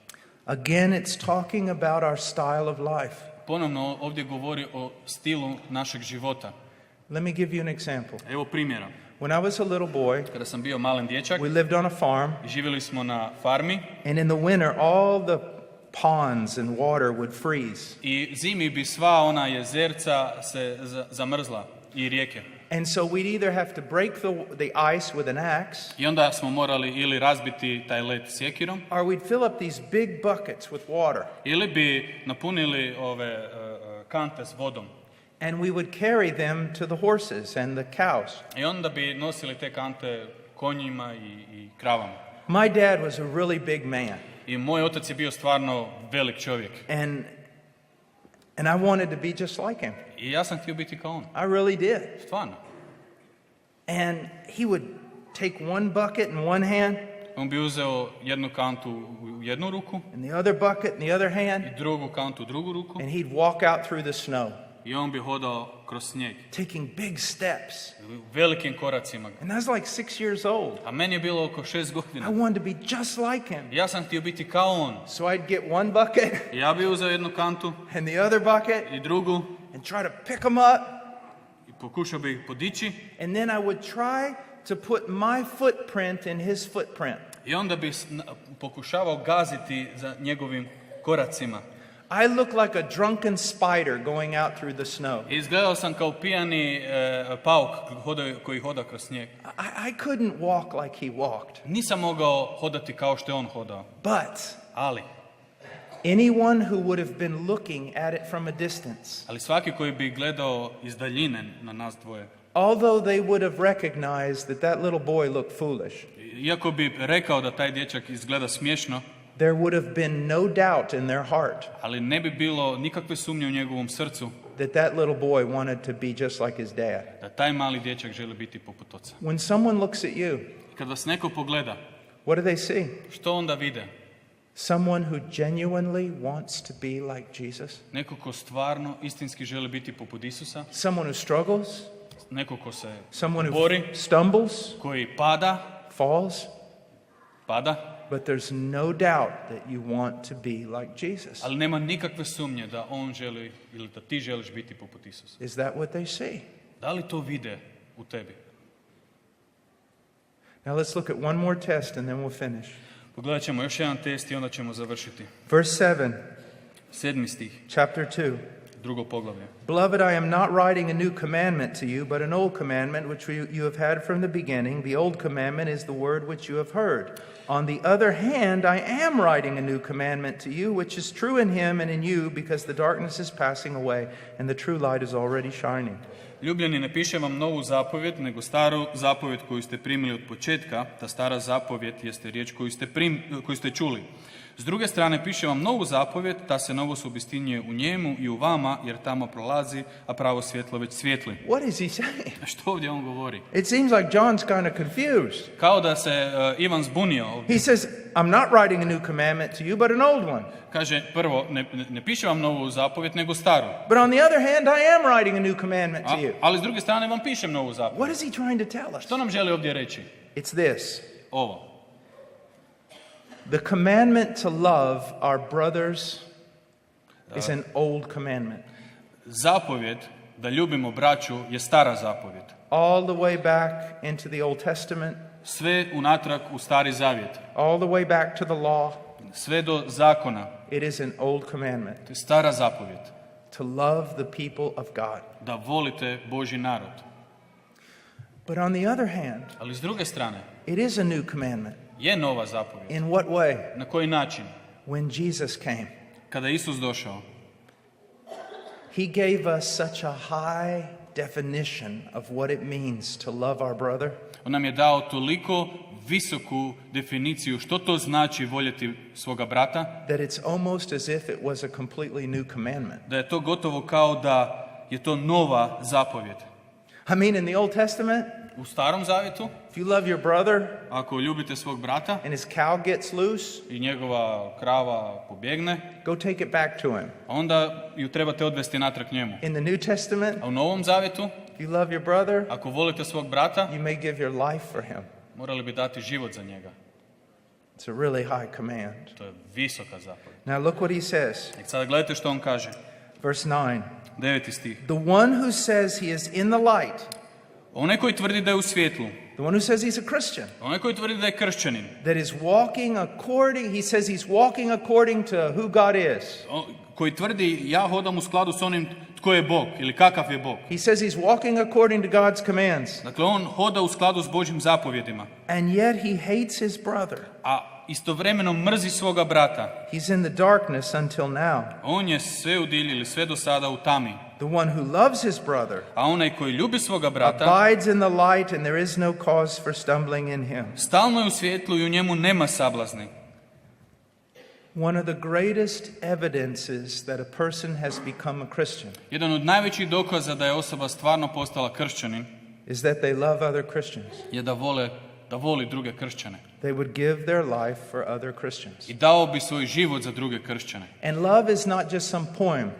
Again, it's talking about our style of life. Ponovno ovdje govori o stilu našeg života. Let me give you an example. Evo primjera. When I was a little boy, kada sam bio malen dječak, we lived on a farm. Živjeli smo na farmi. And in the winter, all the ponds and water would freeze. I zimi bi sva ona jezerca se zamrzla i rijeke. And so we'd either have to break the ice with an axe. I onda smo morali ili razbiti taj led sjekirom. Or we'd fill up these big buckets with water. Ili bi napunili ove kante s vodom. And we would carry them to the horses and the cows. I onda bi nosili te kante konjima i kravama. My dad was a really big man. I moj otac je bio stvarno velik čovjek. And And I wanted to be just like him. I ja sam htio biti kao on. I really did. Stvarno. And he would take one bucket in one hand, On bi uzeo jednu kantu u jednu ruku and the other bucket in the other hand, i drugu kantu u drugu ruku and he'd walk out through the snow, i on bi hodao kroz snijeg. taking big steps. Velikim koracima. And I was like 6 years old. A meni je bilo oko 6 I godina. wanted to be just like him. Ja sam htio biti kao on. So I'd get one bucket Ja bi uzeo jednu kantu and the other bucket i drugu and try to pick them up. i pokušao bi ih podići And then I would try to put my footprint in his footprint. i onda bi pokušavao gaziti za njegovim koracima. I looked like a drunken spider going out through the snow. Izgledao sam kao pijani pauk koji hoda kroz snijeg. I couldn't walk like he walked. Nisam mogao hodati kao što je on hodao. But Ali anyone who would have been looking at it from a distance, svaki koji bi gledao iz daljine na nas dvoje, although they would have recognized that that little boy looked foolish, iako bi rekao da taj dječak izgleda smiješno, there would have been no doubt in their heart ali ne bi bilo nikakve sumnje u njegovom srcu that that little boy wanted to be just like his dad. da taj mali dječak želi biti poput oca. When someone looks at you, I kad vas neko pogleda, what do they see? što onda vide? Someone who genuinely wants to be like Jesus? Neko ko stvarno, istinski želi biti poput Isusa, Someone who struggles? neko ko se Someone who bori, stumbles, koji pada, falls? but there's no doubt that you want to be like Jesus. ali nema nikakve sumnje da on želi ili da ti želiš biti poput Isusa. Is that what they see? Da li to vide u tebi? Now let's look at one more test and then we'll finish. Pogledat ćemo još jedan test i onda ćemo završiti. Verse 7, 7. stih, chapter 2. drugo poglavlje. Beloved, I am not writing a new commandment to you, but an old commandment which you have had from the beginning. The old commandment is the word which you have heard. On the other hand, I am writing a new commandment to you, which is true in him and in you, because the darkness is passing away and the true light is already shining. Ljubljeni, ne pišem vam novu zapovjed, nego staru zapovjed koju ste primili od početka. Ta stara zapovjed jeste riječ koju ste čuli. S druge strane, pišem vam novu zapovjed, ta se novost obistinjuje u njemu i u vama, jer tamo prolazi, a pravo svjetlo već svijetli. What is he saying? Što ovdje on govori? It seems like John's kind of confused. Kao da se Ivan zbunio ovdje. He says, I'm not writing a new commandment to you, but an old one. Kaže, prvo, ne pišem vam novu zapovjed, nego staru. But on the other hand, I am writing a new commandment to you. Ali s druge strane vam pišem novu zapovjed. What is he trying to tell us? Što nam želi ovdje reći? It's this. Ovo. The commandment to love our brothers is an old commandment. Zapovjed da ljubimo braću je stara zapovjed. All the way back into the Old Testament. Sve unatrag u Stari Zavjet. All the way back to the law. Sve do zakona. It is an old commandment. To je stara zapovjed. To love the people of God. Da volite Božji narod. But on the other hand, ali s druge strane, it is a new commandment. Je nova zapovjed. In what way? Na koji način? When Jesus came. Kada Isus došao. He gave us such a high definition of what it means to love our brother. On nam je dao toliko visoku definiciju što to znači voljeti svoga brata. That it's almost as if it was a completely new commandment. Da je to gotovo kao da je to nova zapovjed. I mean, in the Old Testament, u Starom Zavjetu, if you love your brother, ako ljubite svog brata, and his cow gets loose, i njegova krava pobjegne, go take it back to him. Onda ju trebate odvesti natrag njemu. In the New Testament, a u Novom Zavjetu, if you love your brother, ako volite svog brata, you may give your life for him. Morali bi dati život za njega. It's a really high command. To je visoka zapovjed. Now look what he says. I sada gledajte što on kaže. Verse 9. 9. stih. The one who says he is in the light. Onaj koji tvrdi da je u svjetlu. The one who says he's a Christian. Onaj koji tvrdi da je kršćanin. That is walking according, he says he's walking according to who God is. Koji tvrdi ja hodam u skladu s onim tko je Bog ili kakav je Bog. He says he's walking according to God's commands. Dakle, on hoda u skladu s Božjim zapovjedima. And yet he hates his brother. A istovremeno mrzi svoga brata. He's in the darkness until now. On je sve udilj ili sve do sada u tami. The one who loves his brother a onaj koji ljubi svoga brata abides in the light and there is no cause for stumbling in him. Stalno je u svjetlu i u njemu nema sablazni. One of the greatest evidences that a person has become a Christian Jedan od najvećih dokaza da je osoba stvarno postala kršćanin is that they love other Christians. je da voli druge kršćane. They would give their life for other Christians. I dao bi svoj život za druge kršćane. And love is not just some poem.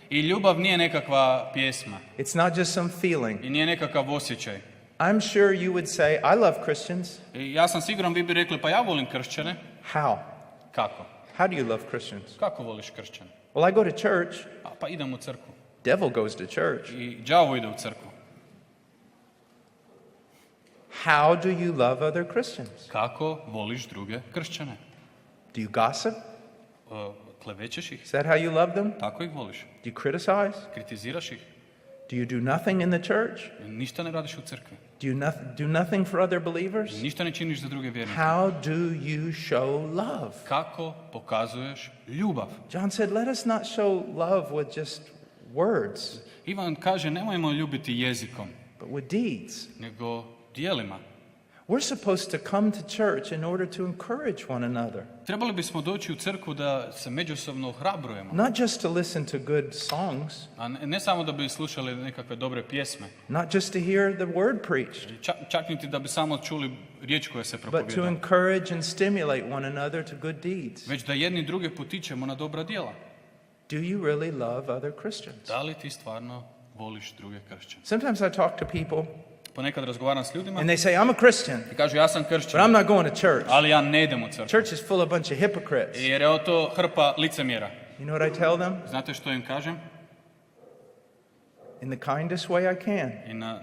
I ljubav nije nekakva pjesma. It's not just some feeling. I nije nekakav osjećaj. I'm sure you would say, I love Christians. I ja sam siguran vi bi rekli, pa ja volim kršćane. How? Kako? How do you love Christians? Kako voliš kršćane? Well, I go to church. Pa idem u crkvu. Devil goes to church. I đavo ide u crkvu. How do you love other Christians? Kako voliš druge kršćane? Do you gossip? Klevećeš ih? Is that how you love them? Tako ih voliš. Do you criticize? Kritiziraš ih? Do you do nothing in the church? Ništa ne radiš u crkvi. Do you do nothing for other believers? Ništa ne činiš za druge vjernike. How do you show love? Kako pokazuješ ljubav? John said, let us not show love with just words, Ivan kaže, nemojmo ljubiti jezikom, but with deeds. nego dijelima. We're supposed to come to church in order to encourage one another. Trebali bismo doći u crkvu da se međusobno ohrabrujemo. Not just to listen to good songs, A ne samo da bi slušali nekakve dobre pjesme, not just to hear the word preached, čak niti da bi samo čuli riječ koja se but to propovjeda, encourage and stimulate one another to good deeds. već da jedni druge potičemo na dobra djela. Do you really love other Christians? Da li ti stvarno voliš druge kršćane? Sometimes I talk to people Ponekad razgovaram s ljudima and they say, I'm a Christian, i kažu ja sam but kršćan, I'm not going to church. ali ja ne idem u crkvu. Church is full of a bunch of hypocrites. Jer je to hrpa licemjera. You know what I tell them? Znate što im kažem? In the kindest way I can. I na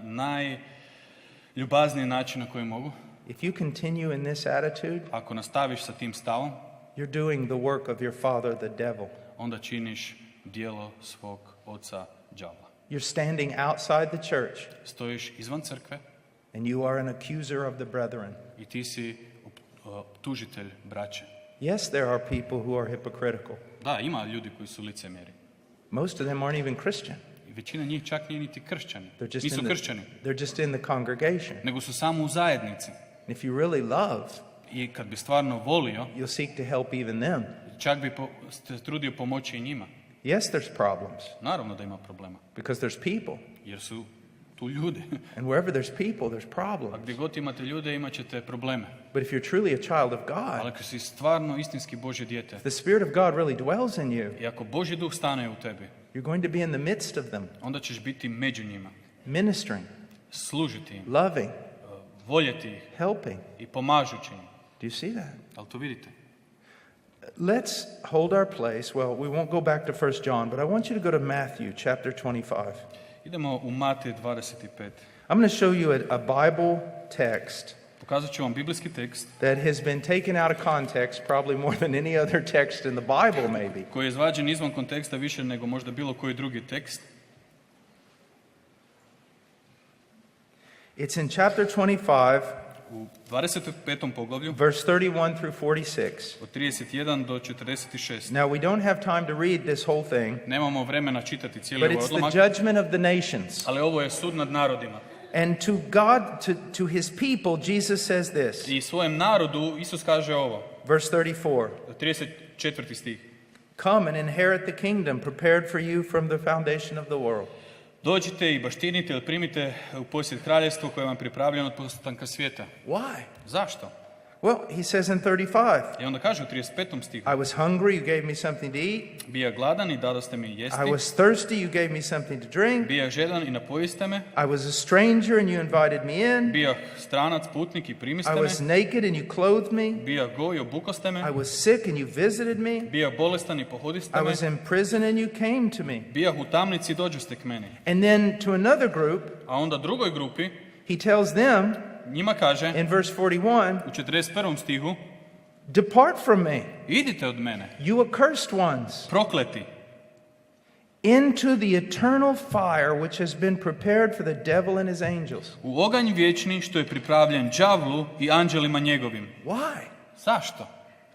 najljubazniji način na koji mogu. If you continue in this attitude, Ako nastaviš sa tim stavom, you're doing the work of your father, the devil. onda činiš djelo svog oca đavla. You're standing outside the church, Stojiš izvan crkve and you are an accuser of the brethren. i ti si tužitelj braće. Yes, there are people who are hypocritical. Da, ima ljudi koji su licemjeri. Most of them aren't even Christian. I većina njih čak nije niti kršćani. They're just, Nisu in kršćani, they're just in the congregation. nego su samo u zajednici. If you really love, I kad bi stvarno volio, you'll seek to help even them. čak bi se trudio pomoći i njima. Yes, there's problems Naravno da ima problema, because there's people. jer su tu ljudi. And wherever there's people, there's A problems. gdje god imate ljude, imat ćete probleme. But if you're truly a child of Ali God, ako si stvarno istinski Božje dijete, the Spirit of God really dwells in you, i ako Božji duh stane u tebi, you're going to be in the midst of them, onda ćeš biti među njima, ministering, služiti im, loving, voljeti ih helping. i pomažući im. Do you see that? Ali to vidite. Let's hold our place. Well, we won't go back to 1 John, but I want you to go to Matthew chapter 25. Idemo u Matej 25. I'm going to show you a Bible text Pokazat ću vam biblijski tekst that has been taken out of context probably more than any other text in the Bible, maybe. koji je izvađen izvan konteksta više nego možda bilo koji drugi tekst. It's in chapter 25, U 25. poglavlju, verse 31 through 46. od 31 do 46. Now, we don't have time to read this whole thing, Nemamo vremena čitati cijeli but ovaj it's the odlomak, judgment of the nations. ali ovo je sud nad narodima. And to God, to his people, Jesus says this, I svojem narodu Isus kaže ovo, verse 34. 34. stih. Come and inherit the kingdom prepared for you from the foundation of the world. Dođite i baštinite ili primite u posjed kraljestvo koje vam je pripravljeno od postanka svijeta. Why? Zašto? Well, he says in 35, I onda kaže u 35. stihu, I was hungry, you gave me something to eat. bija gladan i dadoste mi jesti, I was thirsty, you gave me something to drink. bija žedan i napojiste me, I was a stranger and you invited me in. bija stranac, putnik i primiste I me, was naked and you clothed me. bija go i obukoste me, I was sick and you visited me. bija bolestan i pohodiste I me, was in prison and you came to me. bija u tamnici i dođoste k meni. And then to another group, A onda drugoj grupi, he tells them njima kaže in verse 41, u 41. stihu, depart from me, idite od mene, you accursed ones, prokleti, into the eternal fire which has been prepared for the devil and his angels. u oganj vječni što je pripravljen đavlu i anđelima njegovim. Why? Zašto?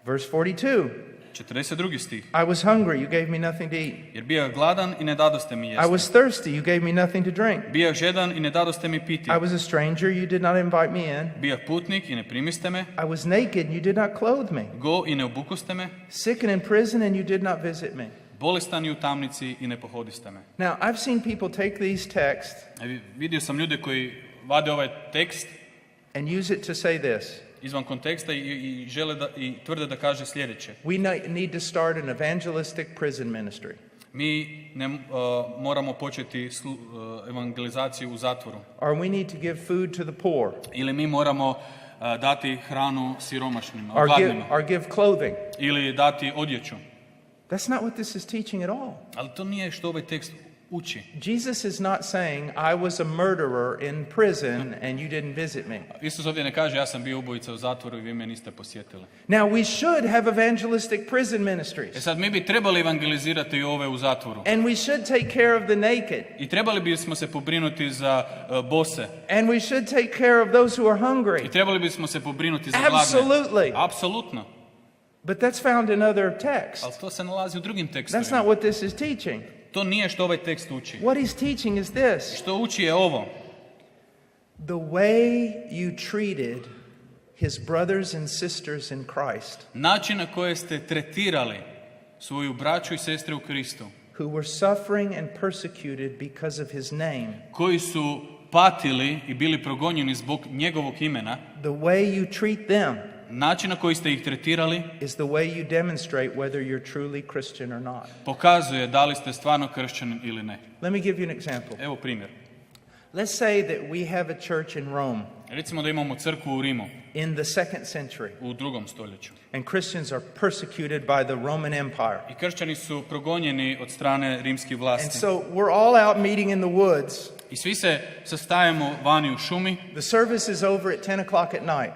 Verse 42, 42. stih. I was hungry, you gave me nothing to eat. Jer bio gladan i ne dadoste mi I jesti. was thirsty, you gave me nothing to drink. Bio žedan i ne dadoste mi piti. I was a stranger, you did not invite me in. Bio putnik i ne primiste me. I was naked, and you did not clothe me. Go i ne obukoste me. Sick and in prison, and you did not visit me. Bolestan i u tamnici i ne pohodiste me. Now, I've seen people take these texts Vidio sam ljude koji vade ovaj tekst and use it to say this. izvan konteksta i žele i tvrde da kaže sljedeće. We need to start an evangelistic prison ministry. Mi moramo početi evangelizaciju u zatvoru. Or we need to give food to the poor. Ili mi moramo dati hranu siromašnima, Or gladnima. give clothing. Ili dati odjeću. That's not what this is teaching at all. Ali to nije što ovaj tekst uči. Jesus is not saying, I was a murderer in prison and you didn't visit me. Isus ovdje ne kaže ja sam bio ubojica u zatvoru i vi me niste posjetili. Now, we should have evangelistic prison ministries. Sad mi bi trebali evangelizirati ove u zatvoru. And we should take care of the naked. I trebali bismo se pobrinuti za bose. And we should take care of those who are hungry. I trebali bismo se pobrinuti za gladne. Absolutely. Apsolutno. But that's found in other texts. Ali to se nalazi u drugim That's tekstovima. not what this is teaching. To nije što ovaj tekst uči. What he's teaching is this. Što uči je ovo. The way you treated his brothers and sisters in Christ, Način na koji ste tretirali svoju braću i sestre u Kristu, who were suffering and persecuted because of his name, koji su patili i bili progonjeni zbog njegovog imena, the way you treat them način na koji ste ih tretirali is the way you demonstrate whether you're truly Christian or not. pokazuje da li ste stvarno kršćanin ili ne. Let me give you an example. Evo primjer. Let's say that we have a church in Rome Recimo da imamo crkvu u Rimu in the 2nd century, u 2. stoljeću. and Christians are persecuted by the Roman Empire. I kršćani su progonjeni od strane rimskih And vlasti. so we're all out meeting in the woods. I svi se sastajemo vani u šumi. The service is over at 10 o'clock at night.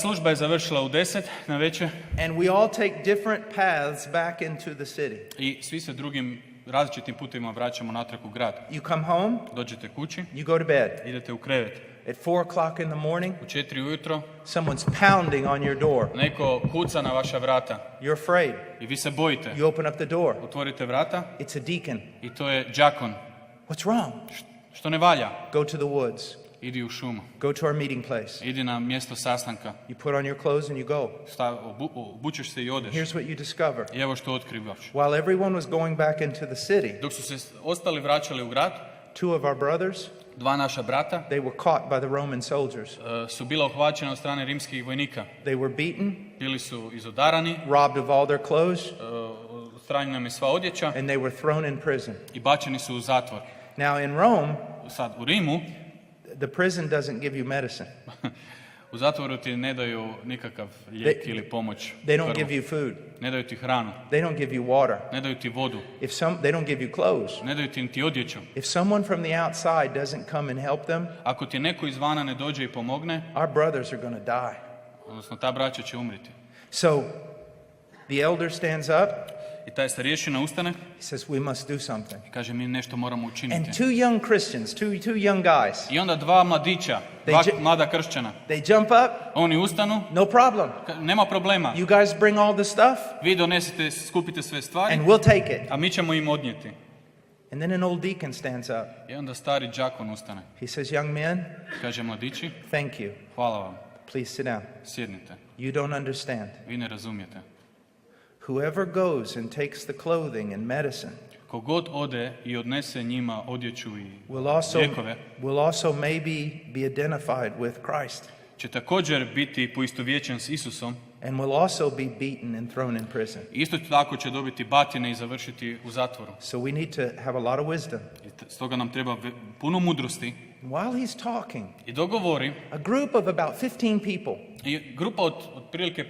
Služba je završila u 10 na večer And we all take different paths back into the city. i svi se drugim različitim putovima vraćamo natrag u grad. You come home, Dođete kući, you go to bed. idete u krevet. At 4 o'clock in the morning, U 4 ujutro someone's pounding on your door. neko kuca na vaša vrata You're afraid. i vi se bojite. You open up the door. Otvorite vrata It's a deacon. i to je đakon. What's wrong? Što ne valja? Go to the woods. Idi u šumu. Go to our meeting place. Idi na mjesto sastanka. You put on your clothes and you go. Obučeš se i odeš. Here's what you discover. I evo što otkrivaš. While everyone was going back into the city, Dok su se ostali vraćali u grad, 2 of our brothers, 2 naša brata they were caught by the Roman soldiers. su bila uhvaćena od strane rimskih vojnika. They were beaten, Bili su izodarani, robbed of all their clothes, odstranjena nam je sva odjeća and they were thrown in prison. i bačeni su u zatvor. Now in Rome, Sad u Rimu, the prison doesn't give you medicine. u zatvoru ti ne daju nikakav lijek ili pomoć. They don't prvu. give you food. Ne daju ti hranu, They don't give you water. ne daju ti vodu, They don't give you clothes. ne daju ti niti odjeću. If someone from the outside doesn't come and help them, Ako ti neko izvana ne dođe i pomogne, our brothers are going to die. odnosno ta braća će umriti. So the elder stands up. I taj starješina ustane He says, we must do something. i kaže mi nešto moramo And učiniti. 2 young Christians, two young guys, I onda 2 mladića, 2 mlada kršćana, they jump up. oni ustanu, No problem. nema problema. You guys bring all the stuff Vi donesite, skupite sve stvari, and we'll take it. a mi ćemo im odnijeti. And then an old deacon stands up. I onda stari đakon ustane. He says, young men, Kaže mladići, thank you. hvala vam, Please sit down. sjednite. You don't understand. Vi ne razumijete. Whoever goes and takes the clothing and medicine Kogod ode i odnese njima odjeću i lijekove, will also maybe be identified with Christ će također biti poistovjećen s Isusom. and will also be beaten and thrown in prison. Isto tako će dobiti batine i završiti u zatvoru. So we need to have a lot of wisdom. I stoga nam treba puno mudrosti. While he's talking, I dogovori, a group of about 15 people, i grupa od otprilike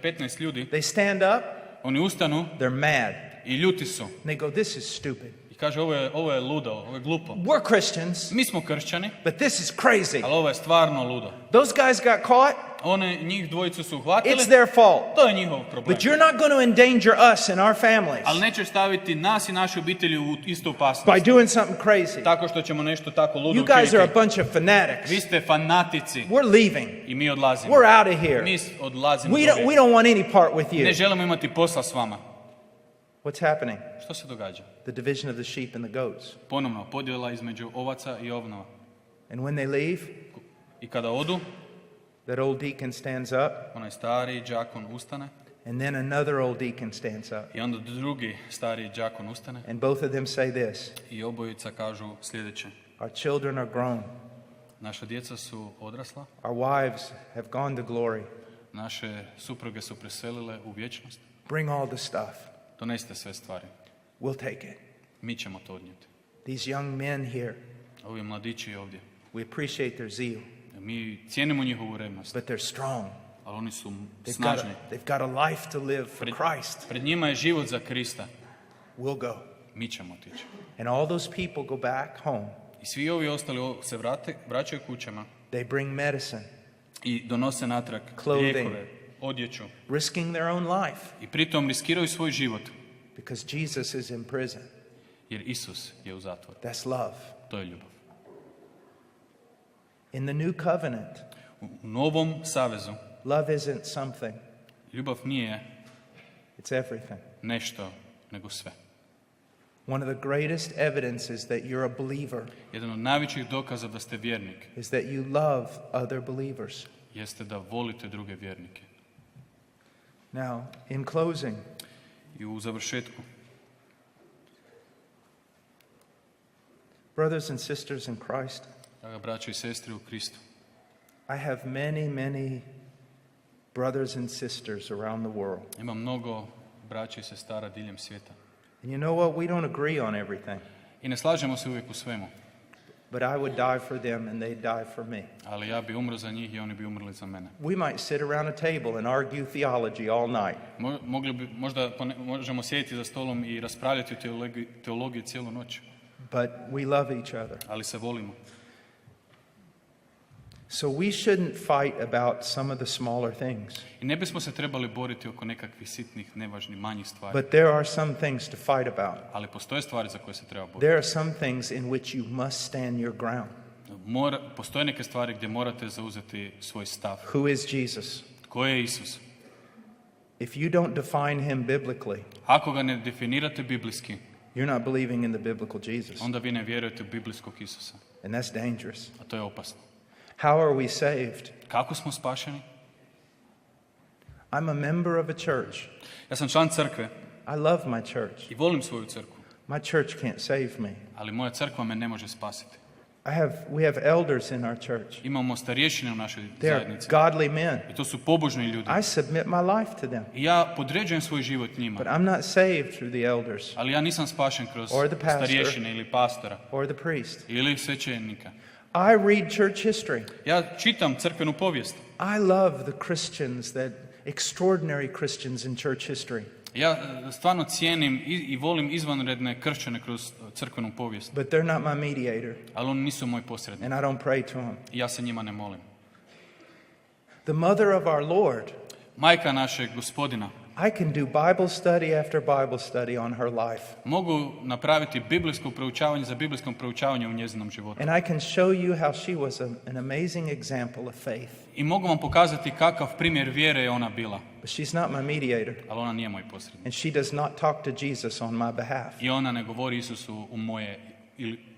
15 ljudi, they stand up, oni ustanu they're mad. i ljuti su. And they go, this is stupid. I kaže ovo je ludo, ovo je glupo. We're Christians, Mi smo kršćani, but this is crazy. ali ovo je stvarno ludo. Those guys got caught. Njih dvojicu su uhvatili. It's their fault. To je njihov problem. But you're not going to endanger us and our families Ali nećeš staviti nas i naše obitelji u istu by opasnost. doing something crazy. Tako što ćemo nešto tako ludo You guys are a učiniti. bunch of fanatics. Vi ste fanatici We're leaving. i mi odlazimo. We're out of here. Mi odlazimo. We don't want any part with Ne you. želimo imati posla s vama. What's happening? Što se događa? The division of the sheep and the goats. Ponovno, podjela između ovaca i ovnova. And when they leave, I kada odu, that old deacon stands up, onaj stari đakon ustane and then another old deacon stands up. i onda drugi stari đakon ustane And both of them say this: i obojica kažu sljedeće. Our children are grown. Naša djeca su odrasla, Our wives have gone to glory. naše supruge su preselile u vječnost. Bring all the stuff. Donesite sve stvari. We'll take it. Mi ćemo to odnijeti. These young men here, Ovi mladići ovdje, we appreciate their zeal, mi cijenimo njihovu revnost, but they're strong. ali oni su They've snažni. got a life to live for Christ. Pred njima je život za Krista. We'll go. Mi ćemo otići. And all those people go back home. I svi ovi ostali se vraćaju kućama They bring medicine, i donose natrag Clothing. lijekove, odjeću risking their own life i pritom riskiraju svoj život because Jesus is in prison. jer Isus je u zatvoru. That's love. To je ljubav. In the new covenant, U novom savezu love isn't something, ljubav nije it's everything. nešto, nego sve. One of the greatest evidences that you're a believer Jedan od najvećih dokaza da ste vjernik is that you love other believers. jeste da volite druge vjernike. Now, in closing, I u završetku, brothers and sisters in Christ, draga braćo i sestre u Kristu, I have many brothers and sisters around the world. ima mnogo braća i sestara diljem svijeta. And you know what? We don't agree on everything. I ne slažemo se uvijek u svemu, But I would die for them and they die for me. ali ja bi umro za njih i oni bi umrli za mene. We might sit around a table and argue theology all night. Možemo sjediti za stolom i raspravljati o teologiji cijelu noć, But we love each other. ali se volimo. So we shouldn't fight about some of the smaller things. I ne bismo se trebali boriti oko nekakvih sitnih, nevažnih, manjih stvari. But there are some things to fight about. Ali postoje stvari za koje se treba boriti. There are some things in which you must stand your ground. Postoje neke stvari gdje morate zauzeti svoj stav. Who is Jesus? Tko je Isus? If you don't define him biblically, Ako ga ne definirate biblijski, you're not believing in the biblical Jesus. onda vi ne vjerujete u biblijskog Isusa. And that's dangerous. A to je opasno. How are we saved? Kako smo spašeni? I'm a member of a church. Ja sam član crkve I love my church. i volim svoju crkvu, My church can't save me. ali moja crkva me ne može spasiti. We have elders in our church. Imamo starješine u našoj They are zajednici. godly men. I to su pobožni ljudi. I submit my life to them. I ja podređujem svoj život But njima. I'm not saved through the elders Ali ja nisam spašen kroz Or the pastor. starješine ili pastora or the priest. ili svećenika. I read church history. Ja čitam crkvenu povijest. I love the Christians, extraordinary Christians in church history. Ja stvarno cijenim i volim izvanredne kršćane kroz crkvenu povijest. But they're not my mediator, Ali oni nisu moj posrednik. and I don't pray to them. I ja se njima ne molim. The mother of our Lord, Majka našeg Gospodina. I can do Bible study after Bible study on her life. Mogu napraviti biblijsko proučavanje za biblijskom proučavanjem u njezinom životu. And I can show you how she was an amazing example of faith. I mogu vam pokazati kakav primjer vjere je ona bila. But she's not my mediator, Ali ona nije moj posrednik. and she does not talk to Jesus on my behalf. I ona ne govori Isusu u moje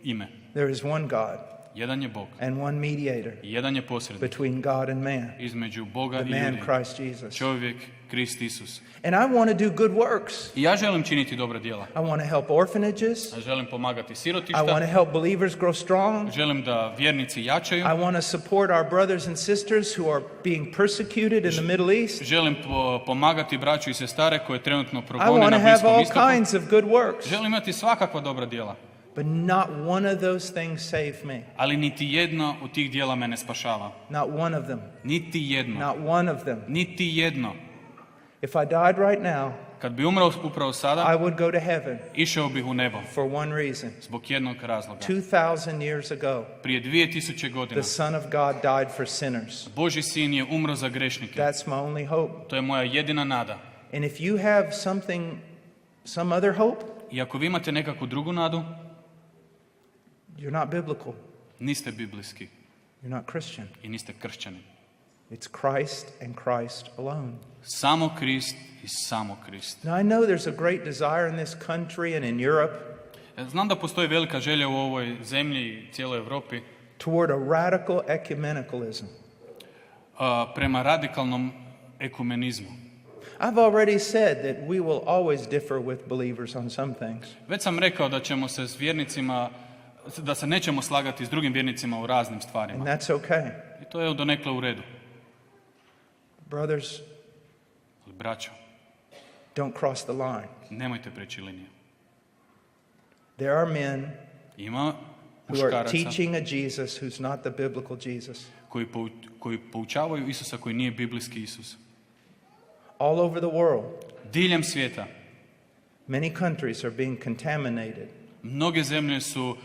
ime. There is one God Jedan je Bog. and one mediator I jedan je posrednik between God and man, između Boga the i man ljudi. Christ Jesus. Čovjek, Krist Isus. And I want to do good works. I ja želim činiti dobra djela. I want to help orphanages. Ja želim pomagati I want to sirotišta. help believers grow strong. Želim da vjernici jačaju. I want to support our brothers and sisters who are being persecuted in the Middle East. Želim pomagati braću i sestare koje trenutno I progone want na to have Bliskom all istoku. kinds of good works. Želim imati svakakva dobra djela. But not one of those things save me. Ali niti jedno od tih djela me ne spašava. Not one of them. Niti jedno. Not one of them. Niti jedno. If I died right now, Kad bi umro upravo sada, I would go to heaven išao bih u nebo for one reason. zbog jednog razloga. 2,000 years ago, Prije 2000 godina the Son of God died for sinners. Božji sin je umro za grešnike. That's my only hope. To je moja jedina nada. And if you have some other hope, I ako vi imate nekakvu drugu nadu, you're not biblical. niste biblijski You're not Christian. i niste kršćani. It's Christ and Christ alone. Samo Krist i samo Krist. Now, I know there's a great desire in this country and in Europe Znam da postoji velika želja u ovoj zemlji i cijeloj Europi toward a radical ecumenicalism. Prema radikalnom ekumenizmu. I've already said that we will always differ with believers on some things. Već sam rekao da ćemo se s vjernicima, da se nećemo slagati s drugim vjernicima u raznim And stvarima. that's okay. I to je donekle u redu. Brothers, Ali braćo, don't cross the line. nemojte preći liniju. There are men Ima who are muškaraca teaching a Jesus who's not the biblical Jesus. koji poučavaju Isusa koji nije biblijski Isus. All over the world, Diljem svijeta many countries are being contaminated, mnoge zemlje su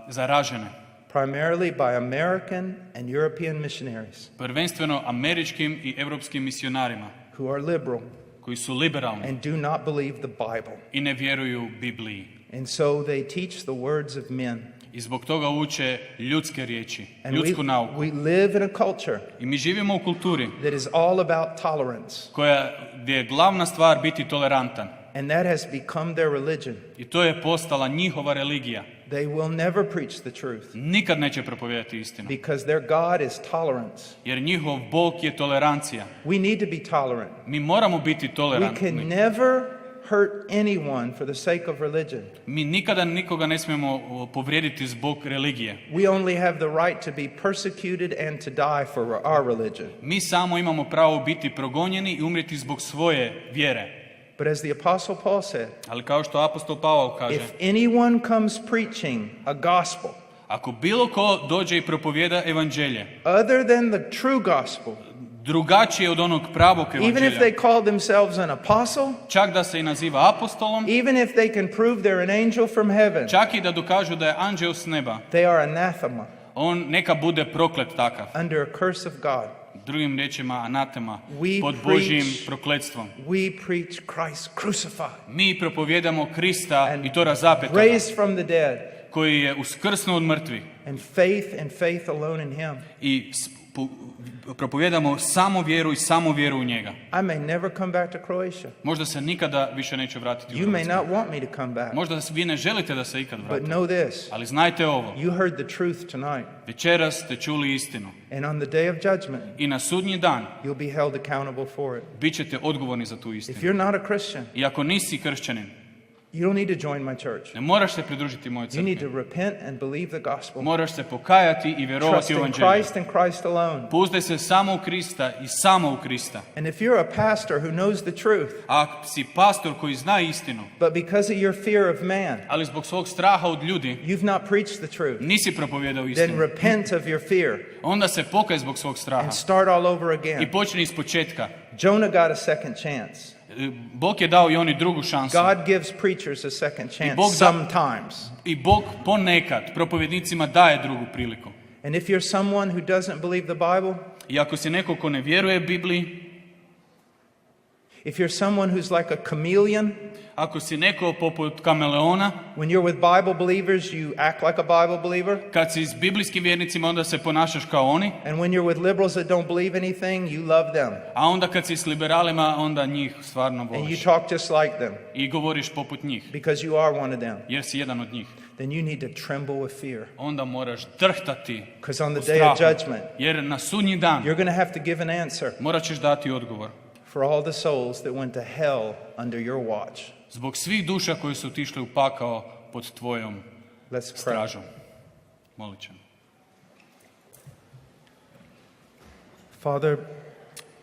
zaražene. primarily by American and European missionaries Prvenstveno američkim i europskim misionarima who are liberal koji su liberalni and do not believe the Bible. i ne vjeruju Bibliji. And so they teach the words of men. I zbog toga uče ljudske riječi, And ljudsku nauku. we live in a culture I mi živimo u kulturi that is all about tolerance. gdje je glavna stvar biti tolerantan. And that has become their religion. I to je postala njihova religija. They will never preach the truth Nikad neće propovijedati istinu. because their God is tolerance. Jer njihov Bog je tolerancija. We need to be tolerant. Mi moramo biti We can tolerantni. never hurt anyone for the sake of religion. Mi nikada nikoga ne smijemo povrijediti zbog religije. We only have the right to be persecuted and to die for our religion. Mi samo imamo pravo biti progonjeni i umrijeti zbog svoje vjere. But as the Apostle Paul said, Ali kao što apostol Pavao kaže, if anyone comes preaching a gospel ako bilo ko dođe i propovijeda evanđelje, other than the true gospel, drugačije od onog pravog even if evanđelja, they call themselves an apostle, čak da se i naziva apostolom, even if they can prove they're an angel from heaven, čak i da dokažu da je anđeo s neba, they are anathema, on neka bude proklet takav. under a curse of God. Drugim riječima, anatema, We pod Božjim preach- prokletstvom. We preach Christ crucified, Mi propovijedamo Krista And i to razapetoga, raised from the dead, koji je uskrsnuo od mrtvih. and faith alone in him. I propovijedamo samo vjeru u njega. I may never come back to Croatia. Možda se nikada više neće vratiti u You may Hrvatsku. not want me to come back. Možda vi ne želite da se ikad But vrati. know this, Ali znajte ovo, you heard the truth tonight. večeras ste čuli istinu. And on the day of judgment, I na sudnji dan you'll be held accountable for it. bit ćete odgovorni za tu If istinu. you're not a Christian, I ako nisi kršćanin, you don't need to join my church. ne moraš se pridružiti mojoj You need crkvi. to repent and believe the gospel. Moraš se pokajati i Trust vjerovati u in evanđelje. Christ and Christ alone. Pouzdaj se samo u Krista i samo u Krista. And if you're a pastor who knows the truth, A ako si pastor koji zna istinu, but because of your fear of man, ali zbog svog straha od ljudi you've not preached the truth, nisi propovijedao then istinu, repent of your fear onda se pokaj zbog svog straha and start all over i again. počni iz početka. Jonah got a second chance. Bog je dao i oni drugu šansu. God gives preachers a second chance Bog da- sometimes. I Bog ponekad propovjednicima daje drugu priliku. And if you're someone who doesn't believe the Bible, I ako si neko ko ne vjeruje Bibliji, if you're someone who's like a chameleon, ako si neko poput kameleona, when you're with Bible believers, you act like a Bible believer. kad si s biblijskim vjernicima onda se ponašaš kao oni, And when you're with liberals that don't believe anything, you love them. a onda kad si s liberalima onda njih stvarno And you voliš. talk just like them I govoriš poput njih, because you are one of them. jer si jedan od njih. Then you need to tremble with fear. Onda moraš drhtati Because on the od day of straha, judgment, jer na sudnji dan you're going to have to give an answer morat ćeš dati odgovor. for all the souls that went to hell under your watch. Zbog svih duša koji su otišli u pakao pod tvojom Let's pray. stražom. Molit ćemo. Father,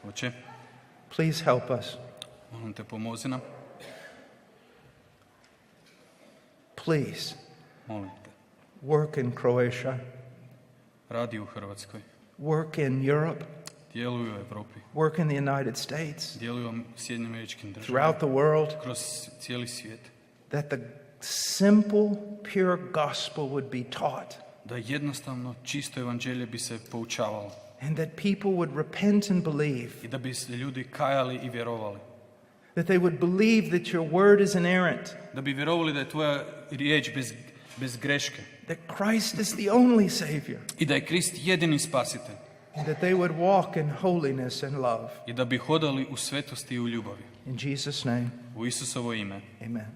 Oče, please help us. molim te pomozi nam. Please Molim te. work in Croatia, Radi u Hrvatskoj. work in Europe, djeluju u Europi, work in the United States, djeluju u Sjedinjenim Američkim Državama, throughout the world, kroz cijeli svijet. that the simple, pure gospel would be taught, Da jednostavno čisto evanđelje bi se poučavalo and that people would repent and believe, i da bi se ljudi kajali i vjerovali. that they would believe that your word is inerrant, Da bi vjerovali da je tvoja riječ bez greške that Christ is the only Savior, i da je Krist jedini spasitelj and that they would walk in holiness and love. i da bi hodali u svetosti i u ljubavi. In Jesus' name, U Isusovo ime. amen.